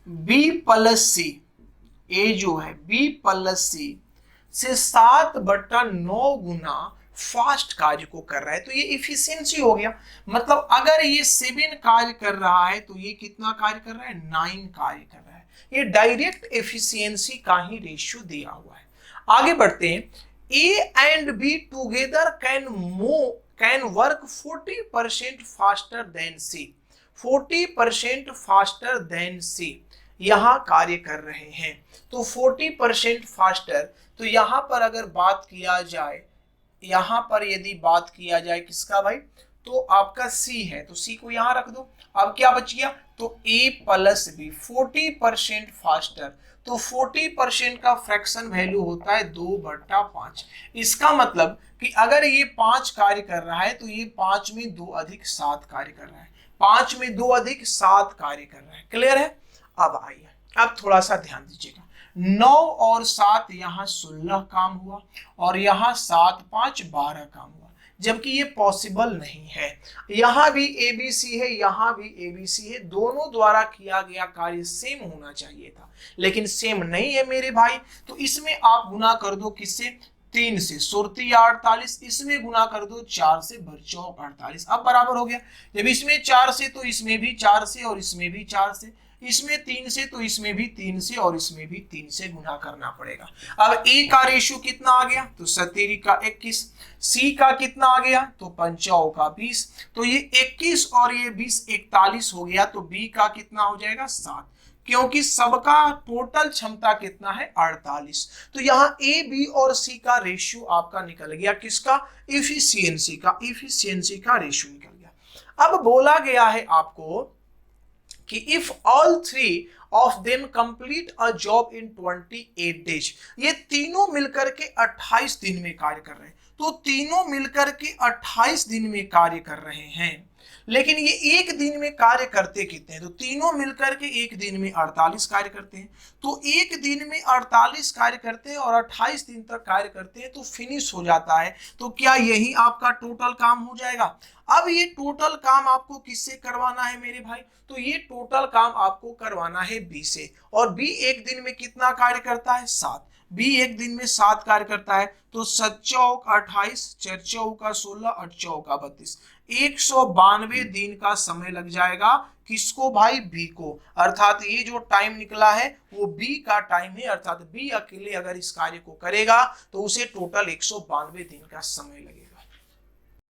बी प्लस सी, ए जो है बी प्लस सी से 7/9 गुना फास्ट कार्य को कर रहा है। तो ये इफिशियंसी हो गया। मतलब अगर ये 7 कार्य कर रहा है तो ये कितना कार्य कर रहा है, 9 कार्य कर रहा है। ये डायरेक्ट एफिशिएंसी का ही रेशियो दिया हुआ है। आगे बढ़ते हैं। A and B together can work 40% faster than C, 40% faster than C यहां कार्य कर रहे हैं। तो 40% फास्टर, तो यहां पर अगर बात किया जाए, यहां पर यदि बात किया जाए किसका भाई, तो आपका सी है, तो सी को यहां रख दो। अब क्या बच गया, तो ए प्लस बी 40% फास्टर। तो 40% का फ्रैक्शन वैल्यू होता है 2/5। इसका मतलब कि अगर ये 5 कार्य कर रहा है तो ये 5 में 2 अधिक 7 कार्य कर रहा है, 5 में 2 अधिक 7 कार्य कर रहा है। क्लियर है। अब आइए, अब थोड़ा सा ध्यान दीजिएगा। 9 और 7 यहाँ 16 काम हुआ और यहाँ 7 5 12 काम हुआ, जबकि ये पॉसिबल नहीं है। यहाँ भी एबीसी है, यहाँ भी एबीसी है, दोनों द्वारा किया गया कार्य सेम होना चाहिए था, लेकिन सेम नहीं है मेरे भाई। तो इसमें आप गुना कर दो किससे, 3 से, सुरती 48, इसमें गुना कर दो 4 से, बरचौक 48। अब बराबर हो गया। जब इसमें 4 से तो इसमें भी 4 से, और इसमें भी 4 से, इसमें 3 से तो इसमें भी 3 से, और इसमें भी 3 से गुना करना पड़ेगा। अब ए का रेशियो कितना आ गया, तो 17 का 21। सी का कितना आ गया, तो 5 का 20। तो ये 21 और ये 20 41 हो गया। तो बी का कितना हो जाएगा, 7, क्योंकि सबका टोटल क्षमता कितना है, 48। तो यहाँ ए बी और सी का रेशियो आपका निकल गया, किसका, इफिशियंसी का, इफिशियंसी का रेशियो निकल गया। अब बोला गया है आपको कि if all 3 of them complete a job in 28 days, ये तीनों मिलकर के 28 दिन में कार्य कर रहे हैं। तो तीनों मिलकर के 28 दिन में कार्य कर रहे हैं, लेकिन ये एक दिन में कार्य करते कितने हैं, तो तीनों मिलकर के एक दिन में 48 कार्य करते हैं। तो एक दिन में 48 कार्य करते हैं और 28 दिन तक कार्य करते हैं तो फिनिश हो जाता है। तो क्या यही आपका टोटल काम हो जाएगा। अब ये टोटल काम आपको किससे करवाना है मेरे भाई, तो ये टोटल काम आपको करवाना है बी से। और बी एक दिन में कितना कार्य करता है, 7। बी एक दिन में 7 कार्य करता है। तो 7 चौक 28, 4 चौका 16, 8 चौका 32, 192 दिन का समय लग जाएगा। किसको भाई, बी को। अर्थात ये जो टाइम निकला है वो बी का टाइम है। अर्थात बी अकेले अगर इस कार्य को करेगा तो उसे टोटल 192 दिन का समय लगेगा।